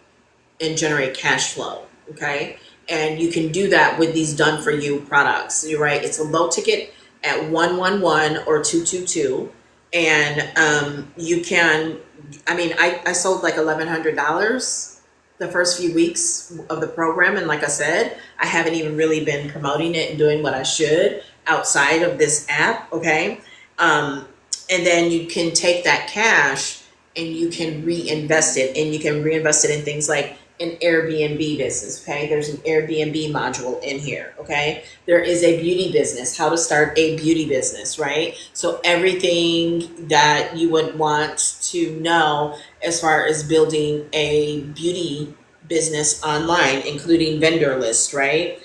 and generate cash flow. Okay, and you can do that with these done for you products. You're right, it's a low ticket at 111 or 222. And you can, I sold like $1,100 the first few weeks of the program. And like I said, I haven't even really been promoting it and doing what I should outside of this app. Okay. And then you can take that cash and you can reinvest it, and you can reinvest it in things like an Airbnb business. Okay, there's an Airbnb module in here. Okay, there is a beauty business, how to start a beauty business, right? So everything that you would want to know as far as building a beauty business online, including vendor list, right?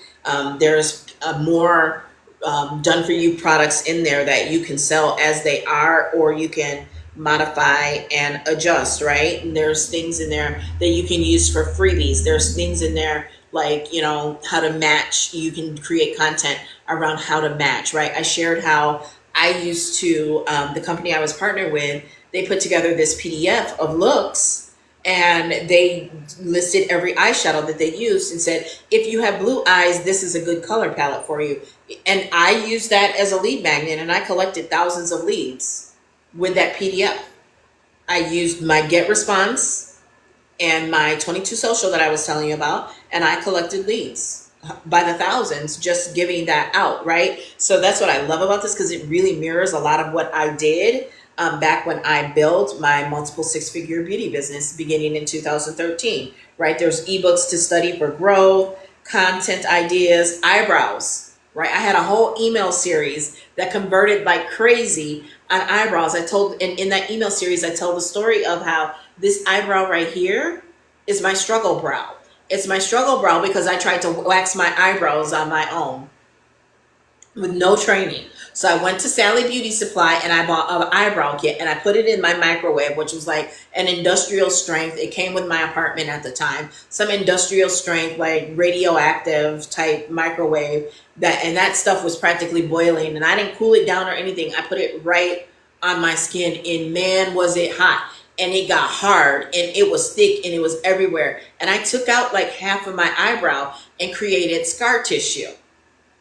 There's more done for you products in there that you can sell as they are, or you can modify and adjust, right? And there's things in there that you can use for freebies. There's things in there like, how to match. You can create content around how to match, right? I shared how I used to, the company I was partnered with, they put together this PDF of looks and they listed every eyeshadow that they used and said, if you have blue eyes, this is a good color palette for you. And I used that as a lead magnet, and I collected thousands of leads with that PDF. I used my get response and my 22 social that I was telling you about, and I collected leads by the thousands just giving that out, right? So that's what I love about this, because it really mirrors a lot of what I did back when I built my multiple six-figure beauty business beginning in 2013, right? There's ebooks to study for growth, content ideas, eyebrows, right? I had a whole email series that converted like crazy on eyebrows. I told, in that email series, I told the story of how this eyebrow right here is my struggle brow. It's my struggle brow because I tried to wax my eyebrows on my own with no training. So I went to Sally Beauty Supply and I bought an eyebrow kit, and I put it in my microwave, which was like an industrial strength. It came with my apartment at the time, some industrial strength, like radioactive type microwave, that stuff was practically boiling, and I didn't cool it down or anything. I put it right on my skin, and man, was it hot. And it got hard, and it was thick, and it was everywhere. And I took out like half of my eyebrow and created scar tissue.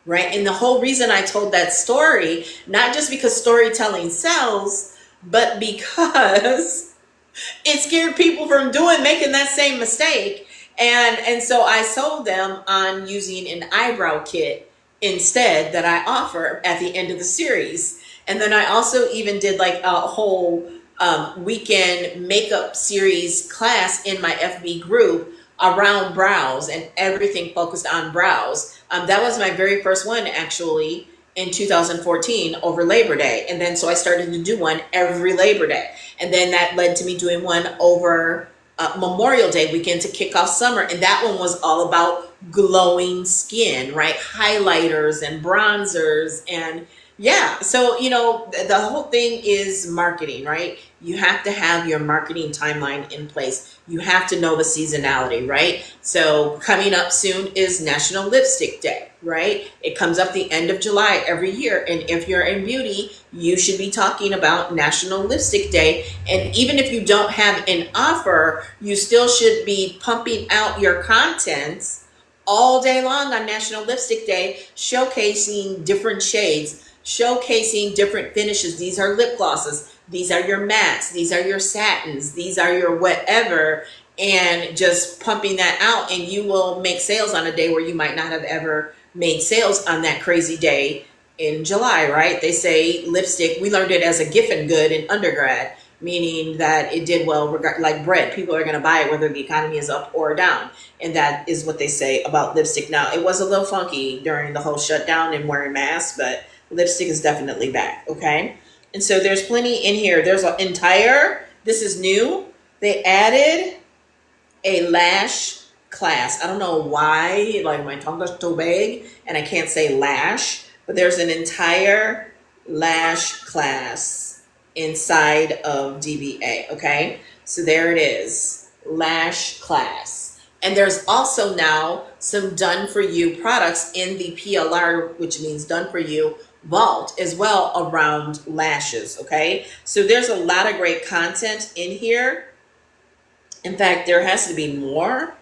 Right? And the whole reason I told that story, not just because storytelling sells, but because it scared people from making that same mistake. And so I sold them on using an eyebrow kit instead that I offer at the end of the series. And then I also even did like a whole weekend makeup series class in my FB group around brows, and everything focused on brows. That was my very first one, actually, in 2014 over Labor Day. And then so I started to do one every Labor Day. And then that led to me doing one over Memorial Day weekend to kick off summer. And that one was all about glowing skin, right? Highlighters and bronzers. And yeah, so, you know, the whole thing is marketing, right? You have to have your marketing timeline in place. You have to know the seasonality, right? So coming up soon is National Lipstick Day, right? It comes up the end of July every year. And if you're in beauty, you should be talking about National Lipstick Day. And even if you don't have an offer, you still should be pumping out your content all day long on National Lipstick Day, showcasing different shades, showcasing different finishes. These are lip glosses. These are your mattes. These are your satins. These are your whatever. And just pumping that out, and you will make sales on a day where you might not have ever made sales on that crazy day in July, right? They say lipstick, we learned it as a giffen good in undergrad, meaning that it did well, like bread. People are going to buy it whether the economy is up or down. And that is what they say about lipstick. Now, it was a little funky during the whole shutdown and wearing masks, but lipstick is definitely back, okay? And so there's plenty in here. There's an entire, this is new, they added a lash class. I don't know why, like my tongue is too big and I can't say lash, but there's an entire lash class inside of DBA, okay? So there it is, lash class. And there's also now some done for you products in the PLR, which means done for you vault as well, around lashes, okay? So there's a lot of great content in here. In fact, there has to be more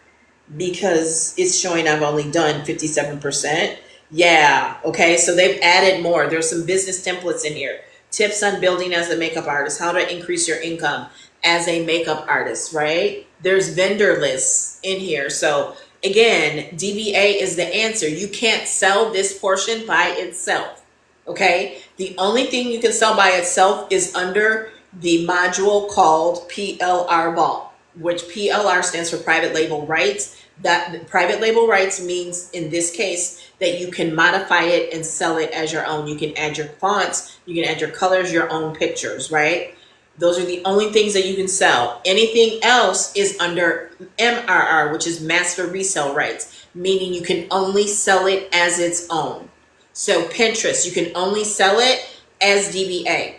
because it's showing I've only done 57%. Yeah, okay, so they've added more. There's some business templates in here. Tips on building as a makeup artist, how to increase your income as a makeup artist, right? There's vendor lists in here. So again, DBA is the answer. You can't sell this portion by itself, okay? The only thing you can sell by itself is under the module called PLR Vault, which PLR stands for private label rights. That private label rights means in this case that you can modify it and sell it as your own. You can add your fonts, you can add your colors, your own pictures, right? Those are the only things that you can sell. Anything else is under MRR, which is master resale rights, meaning you can only sell it as its own. So Pinterest, you can only sell it as DBA,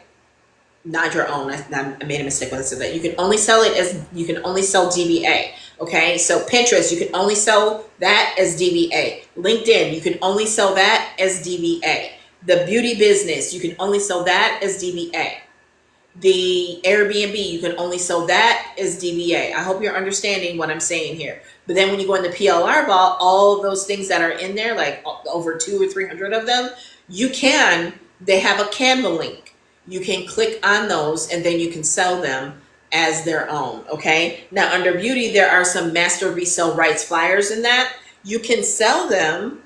not your own. I made a mistake when I said that. You can only sell it as, you can only sell DBA. Okay, so Pinterest, you can only sell that as DBA. LinkedIn, you can only sell that as DBA. The beauty business, you can only sell that as DBA. The Airbnb, you can only sell that as DBA. I hope you're understanding what I'm saying here. But then when you go in the PLR vault, all of those things that are in there, like over 200 or 300 of them, they have a Canva link. You can click on those and then you can sell them as their own. Okay. Now under beauty, there are some master resale rights flyers in that. You can sell them,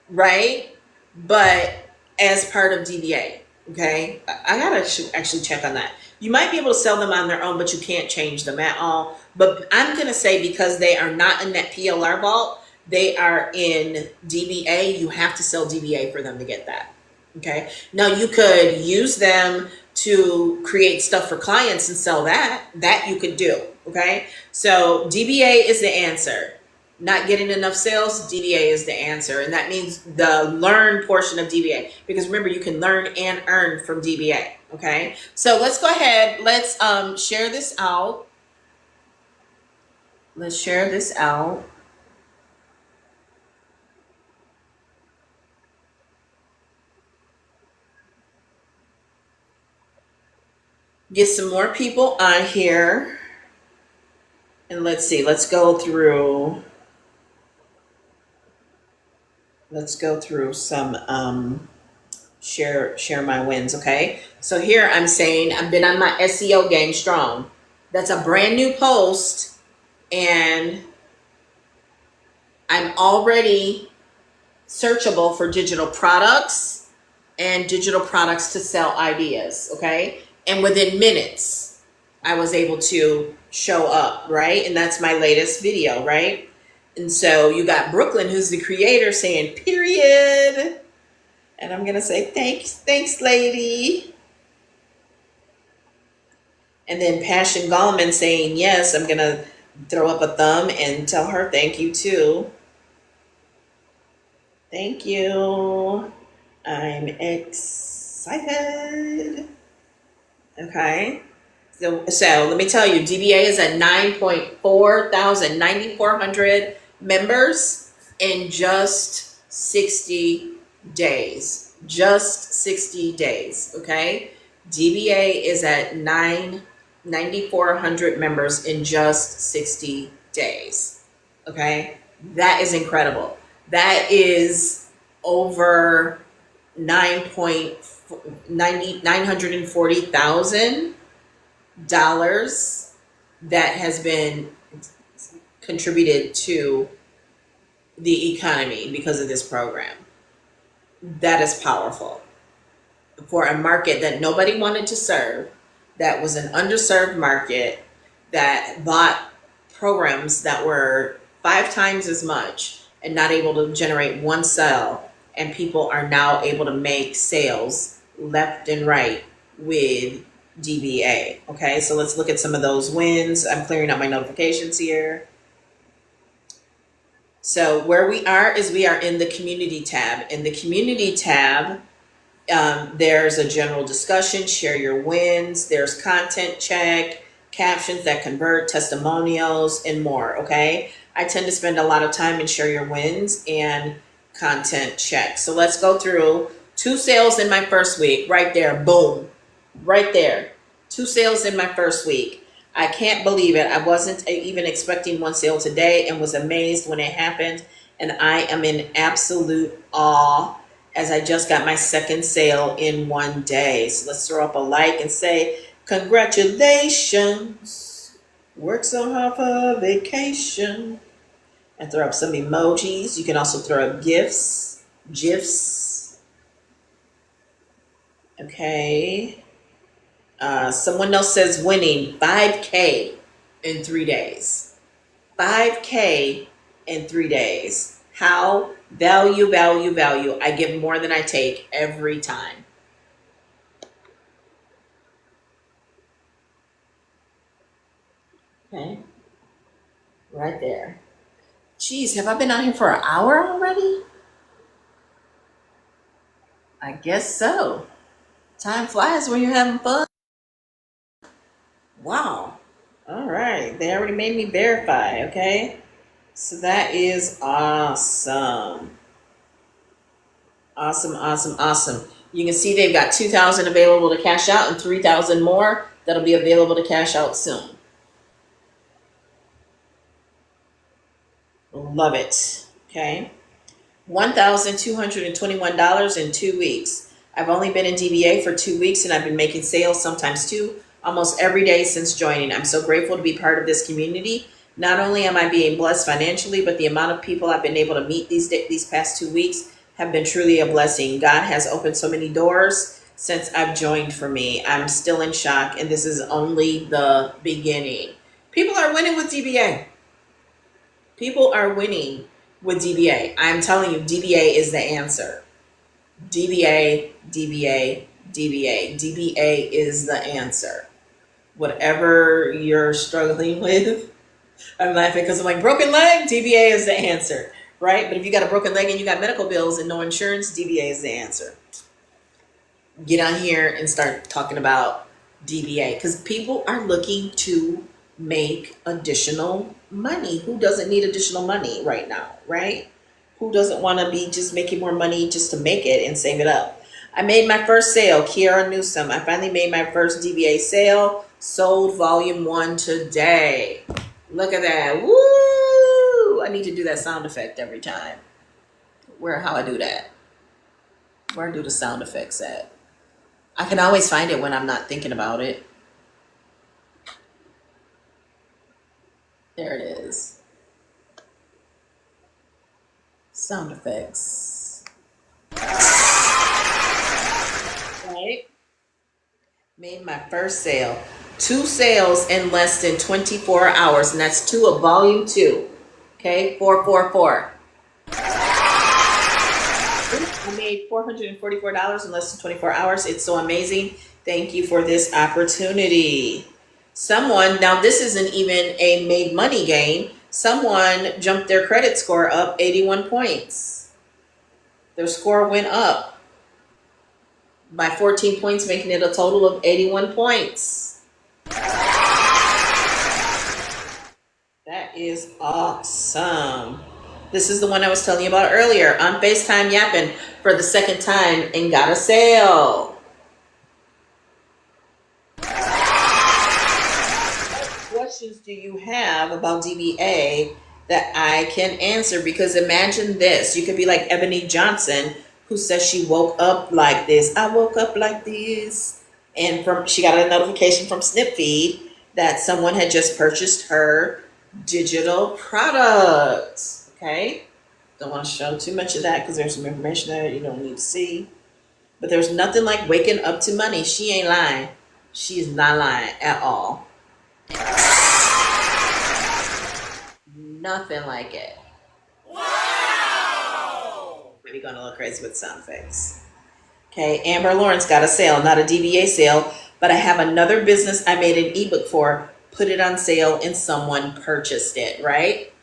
right? But as part of DBA. Okay, I gotta actually check on that. You might be able to sell them on their own, but you can't change them at all. But I'm gonna say because they are not in that PLR vault, they are in DBA. You have to sell DBA for them to get that. Okay, now you could use them to create stuff for clients and sell that. That you could do. Okay, so DBA is the answer. Not getting enough sales, DBA is the answer. And that means the learn portion of DBA. Because remember, you can learn and earn from DBA. Okay. So let's go ahead. Let's share this out. Let's share this out. Get some more people on here. And let's see. Let's go through some share my wins. Okay, so here I'm saying I've been on my SEO game strong. That's a brand new post and I'm already searchable for digital products and digital products to sell ideas. Okay, and within minutes I was able to show up, right? And that's my latest video, right? And so you got Brooklyn, who's the creator, saying period. And I'm going to say, thanks, lady. And then Passion Gallman saying, yes, I'm going to throw up a thumb and tell her thank you too. Thank you. I'm excited. Okay. So let me tell you, DBA is at 9,400 members in just 60 days. Just 60 days, okay? DBA is at 9,400 members in just 60 days, okay? That is incredible. That is over 940,000 dollars that has been contributed to the economy because of this program. That is powerful for a market that nobody wanted to serve, that was an underserved market, that bought programs that were 5 times as much and not able to generate one sale, and people are now able to make sales left and right with DBA. Okay, so let's look at some of those wins. I'm clearing out my notifications here. So where we are is we are in the community tab. In the community tab, there's a general discussion, share your wins, there's content check, captions that convert, testimonials, and more. Okay, I tend to spend a lot of time in share your wins and content check. So let's go through 2 sales in my first week. Right there, boom. Right there, 2 sales in my first week. I can't believe it. I wasn't even expecting 1 sale today and was amazed when it happened. And I am in absolute awe as I just got my 2nd sale in 1 day. So let's throw up a like and say, congratulations. Worked so hard for vacation. And throw up some emojis. You can also throw up GIFs. Okay. Someone else says winning 5K in 3 days. 5K in 3 days. How? Value. I give more than I take every time. Okay. Right there. Geez, have I been out here for an hour already? I guess so. Time flies when you're having fun. Wow. All right. They already made me verify, okay? So that is awesome. Awesome. You can see they've got 2,000 available to cash out and 3,000 more that'll be available to cash out soon. Love it. Okay. $1,221 in 2 weeks. I've only been in DBA for 2 weeks and I've been making sales, sometimes two, almost every day since joining. I'm so grateful to be part of this community. Not only am I being blessed financially, but the amount of people I've been able to meet these past 2 weeks have been truly a blessing. God has opened so many doors since I've joined for me. I'm still in shock, and this is only the beginning. People are winning with DBA. People are winning with DBA. I'm telling you, DBA is the answer. DBA, DBA, DBA. DBA is the answer. Whatever you're struggling with, I'm laughing because I'm like, broken leg, DBA is the answer, right? But if you got a broken leg and you got medical bills and no insurance, DBA is the answer. Get on here and start talking about DBA because people are looking to make additional money. Who doesn't need additional money right now, right? Who doesn't want to be just making more money just to make it and save it up? I made my first sale, Kiara Newsom. I finally made my first DBA sale, sold volume 1 today. Look at that. Woo! I need to do that sound effect every time. How I do that? Where do the sound effects at? I can always find it when I'm not thinking about it. There it is. Sound effects. Right? Made my first sale. 2 sales in less than 24 hours. And that's 2 of volume 2. Okay, 444. I made $444 in less than 24 hours. It's so amazing. Thank you for this opportunity. Someone, now this isn't even a made money game. Someone jumped their credit score up 81 points. Their score went up by 14 points, making it a total of 81 points. That is awesome. This is the one I was telling you about earlier. On FaceTime yapping for the second time and got a sale. What questions do you have about DBA that I can answer? Because imagine this. You could be like Ebony Johnson, who says she woke up like this. I woke up like this. And she got a notification from Snipfeed that someone had just purchased her digital products. Okay, don't want to show too much of that because there's some information there you don't need to see. But there's nothing like waking up to money. She ain't lying. She is not lying at all. Nothing like it. Wow! Maybe going a little crazy with sound effects. Okay, Amber Lawrence got a sale, not a DBA sale, but I have another business I made an ebook for, put it on sale, and someone purchased it, right?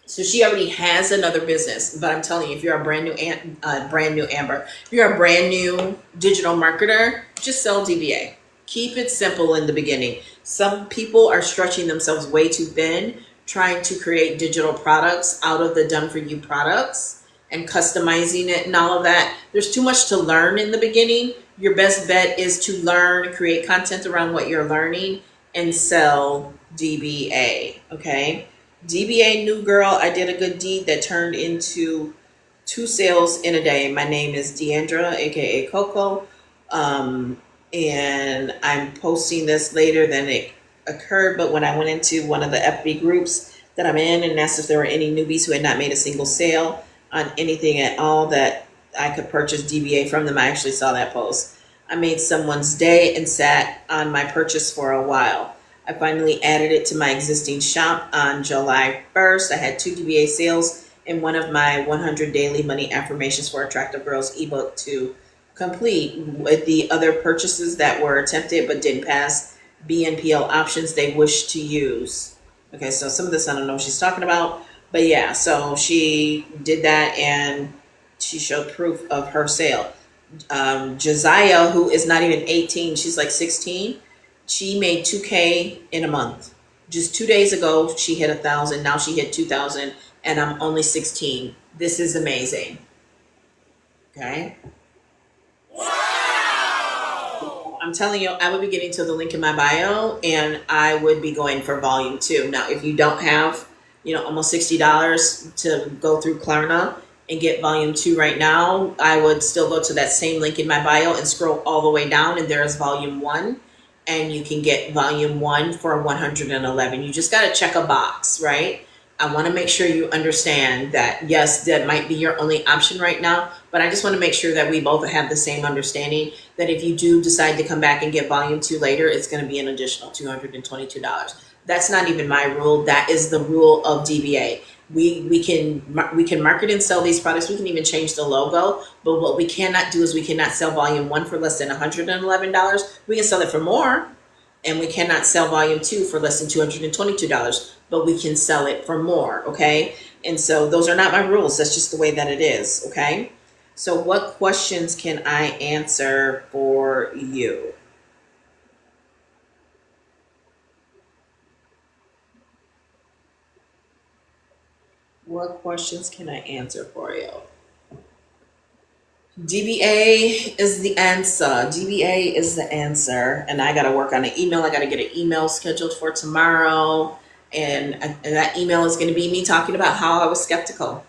So she already has another business, but I'm telling you, if you're a brand new Amber, if you're a brand new digital marketer, just sell DBA. Keep it simple in the beginning. Some people are stretching themselves way too thin, trying to create digital products out of the done-for-you products and customizing it and all of that. There's too much to learn in the beginning. Your best bet is to learn, create content around what you're learning, and sell DBA, okay? DBA new girl, I did a good deed that turned into 2 sales in a day. My name is Deandra, aka Coco, and I'm posting this later than it occurred. But when I went into one of the FB groups that I'm in and asked if there were any newbies who had not made a single sale on anything at all that I could purchase DBA from them, I actually saw that post. I made someone's day and sat on my purchase for a while. I finally added it to my existing shop on July 1st. I had 2 DBA sales and one of my 100 daily money affirmations for attractive girls ebook to complete. With the other purchases that were attempted but didn't pass BNPL options they wish to use. Okay, so some of this I don't know what she's talking about, but yeah, so she did that and she showed proof of her sale. Josiah, who is not even 18, she's like 16. She made $2K in a month. Just 2 days ago, she hit 1,000. Now she hit 2,000, and I'm only 16. This is amazing. Okay. I'm telling you, I would be getting to the link in my bio, and I would be going for volume 2. Now, if you don't have, almost $60 to go through Klarna and get volume 2 right now, I would still go to that same link in my bio and scroll all the way down, and there's volume 1, and you can get volume 1 for $111. You just got to check a box, right? I want to make sure you understand that, yes, that might be your only option right now, but I just want to make sure that we both have the same understanding that if you do decide to come back and get volume 2 later, it's going to be an additional $222. That's not even my rule. That is the rule of DBA. We can market and sell these products. We can even change the logo, but what we cannot do is we cannot sell volume 1 for less than $111. We can sell it for more, and we cannot sell volume 2 for less than $222, but we can sell it for more, okay? And so those are not my rules. That's just the way that it is, okay? So what questions can I answer for you? What questions can I answer for you? DBA is the answer. DBA is the answer. And I got to work on an email. I got to get an email scheduled for tomorrow. And that email is going to be me talking about how I was skeptical.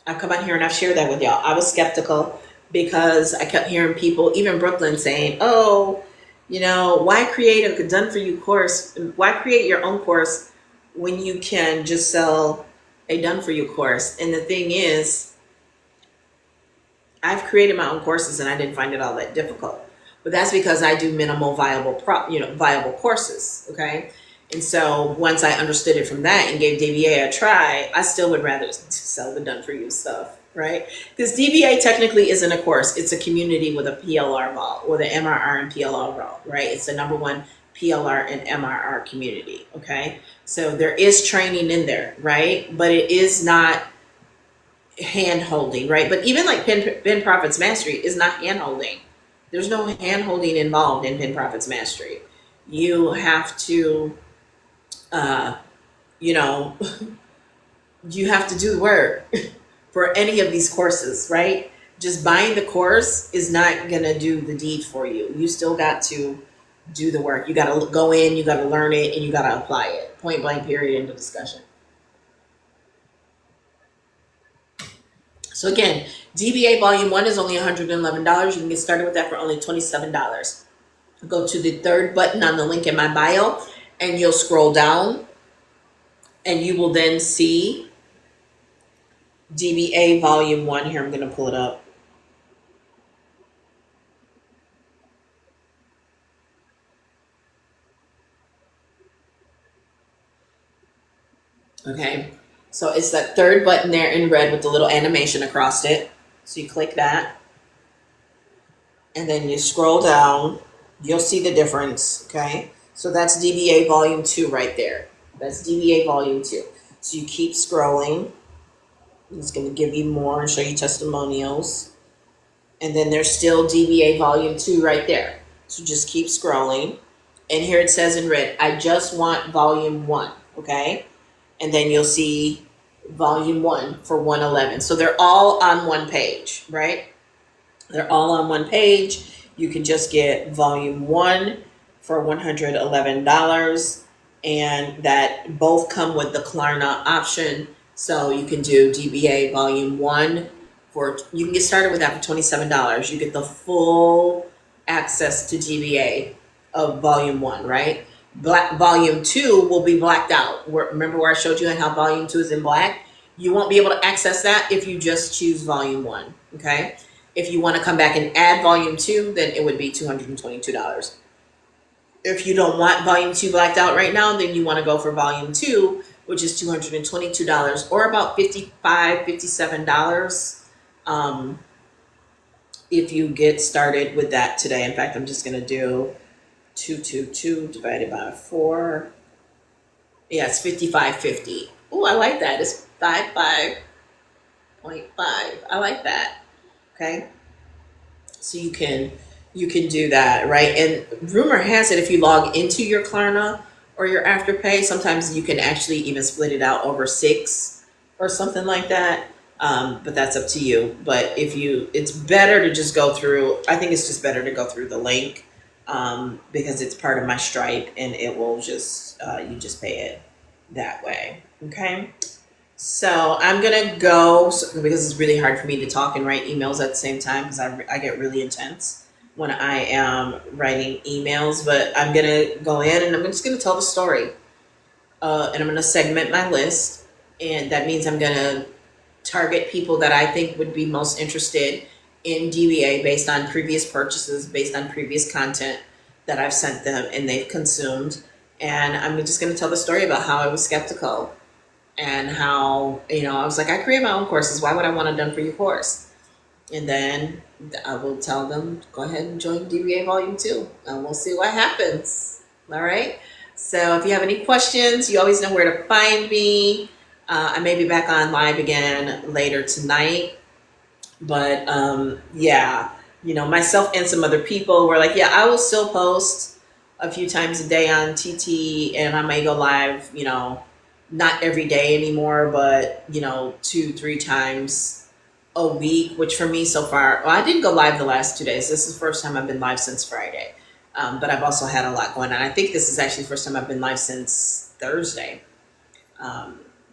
I've come on here and I've shared that with y'all. I was skeptical because I kept hearing people, even Brooklyn, saying, oh, why create a done-for-you course? Why create your own course when you can just sell a done-for-you course? And the thing is, I've created my own courses and I didn't find it all that difficult. But that's because I do minimal viable courses, okay? And so once I understood it from that and gave DBA a try, I still would rather sell the done-for-you stuff, right? Because DBA technically isn't a course. It's a community with a PLR vault, or the MRR and PLR vault, right? It's the #1 PLR and MRR community, okay? So there is training in there, right? But it is not hand-holding, right? But even like Pin Profits Mastery is not hand-holding. There's no hand-holding involved in Pin Profits Mastery. You have to you have to do the work for any of these courses, right? Just buying the course is not going to do the deed for you. You still got to do the work. You got to go in, you got to learn it, and you got to apply it. Point blank, period, end of discussion. So again, DBA Volume 1 is only $111. You can get started with that for only $27. Go to the third button on the link in my bio, and you'll scroll down, and you will then see DBA Volume 1. Here, I'm going to pull it up. Okay, so it's that third button there in red with the little animation across it. So you click that, and then you scroll down. You'll see the difference, okay? So that's DBA Volume 2 right there. That's DBA Volume 2. So you keep scrolling. It's going to give you more and show you testimonials. And then there's still DBA Volume 2 right there. So just keep scrolling. And here it says in red, I just want Volume 1, okay? And then you'll see Volume 1 for $111. So they're all on one page, right? They're all on one page. You can just get Volume 1 for $111, and that both come with the Klarna option. So you can do DBA Volume 1 you can get started with that for $27. You get the full access to DBA of Volume 1, right? Volume 2 will be blacked out. Remember where I showed you how Volume 2 is in black? You won't be able to access that if you just choose Volume 1, okay? If you want to come back and add Volume 2, then it would be $222. If you don't want Volume 2 blacked out right now, then you want to go for Volume 2, which is $222, or about $55, $57 if you get started with that today. In fact, I'm just going to do 222 divided by 4. Yeah, it's $55.50. Oh, I like that. It's 55.5. I like that. Okay. So you can do that, right? And rumor has it, if you log into your Klarna or your Afterpay, sometimes you can actually even split it out over 6 or something like that. But that's up to you. But it's better to just go through, I think it's just better to go through the link because it's part of my Stripe, and it will just you just pay it that way. Okay. So I'm gonna go because it's really hard for me to talk and write emails at the same time because I get really intense when I am writing emails. But I'm gonna go in and I'm just gonna tell the story, and I'm gonna segment my list, and that means I'm gonna target people that I think would be most interested in DBA based on previous purchases, based on previous content that I've sent them and they've consumed. And I'm just going to tell the story about how I was skeptical and how, I was like, I create my own courses. Why would I want a done for you course? And then I will tell them, go ahead and join DBA Volume 2 and we'll see what happens. All right. So if you have any questions, you always know where to find me. I may be back on live again later tonight. But yeah, myself and some other people were like, yeah, I will still post a few times a day on TT and I may go live, not every day anymore, but, 2-3 times a week, which for me so far, well, I didn't go live the last 2 days. This is the first time I've been live since Friday. But I've also had a lot going on. I think this is actually the first time I've been live since Thursday.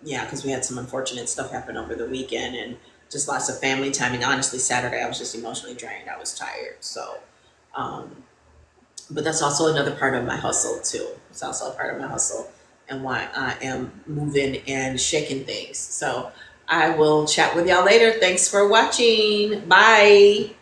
Yeah, because we had some unfortunate stuff happen over the weekend and just lots of family time. And honestly, Saturday, I was just emotionally drained. I was tired. So, but that's also another part of my hustle too. It's also a part of my hustle and why I am moving and shaking things. So I will chat with y'all later. Thanks for watching. Bye.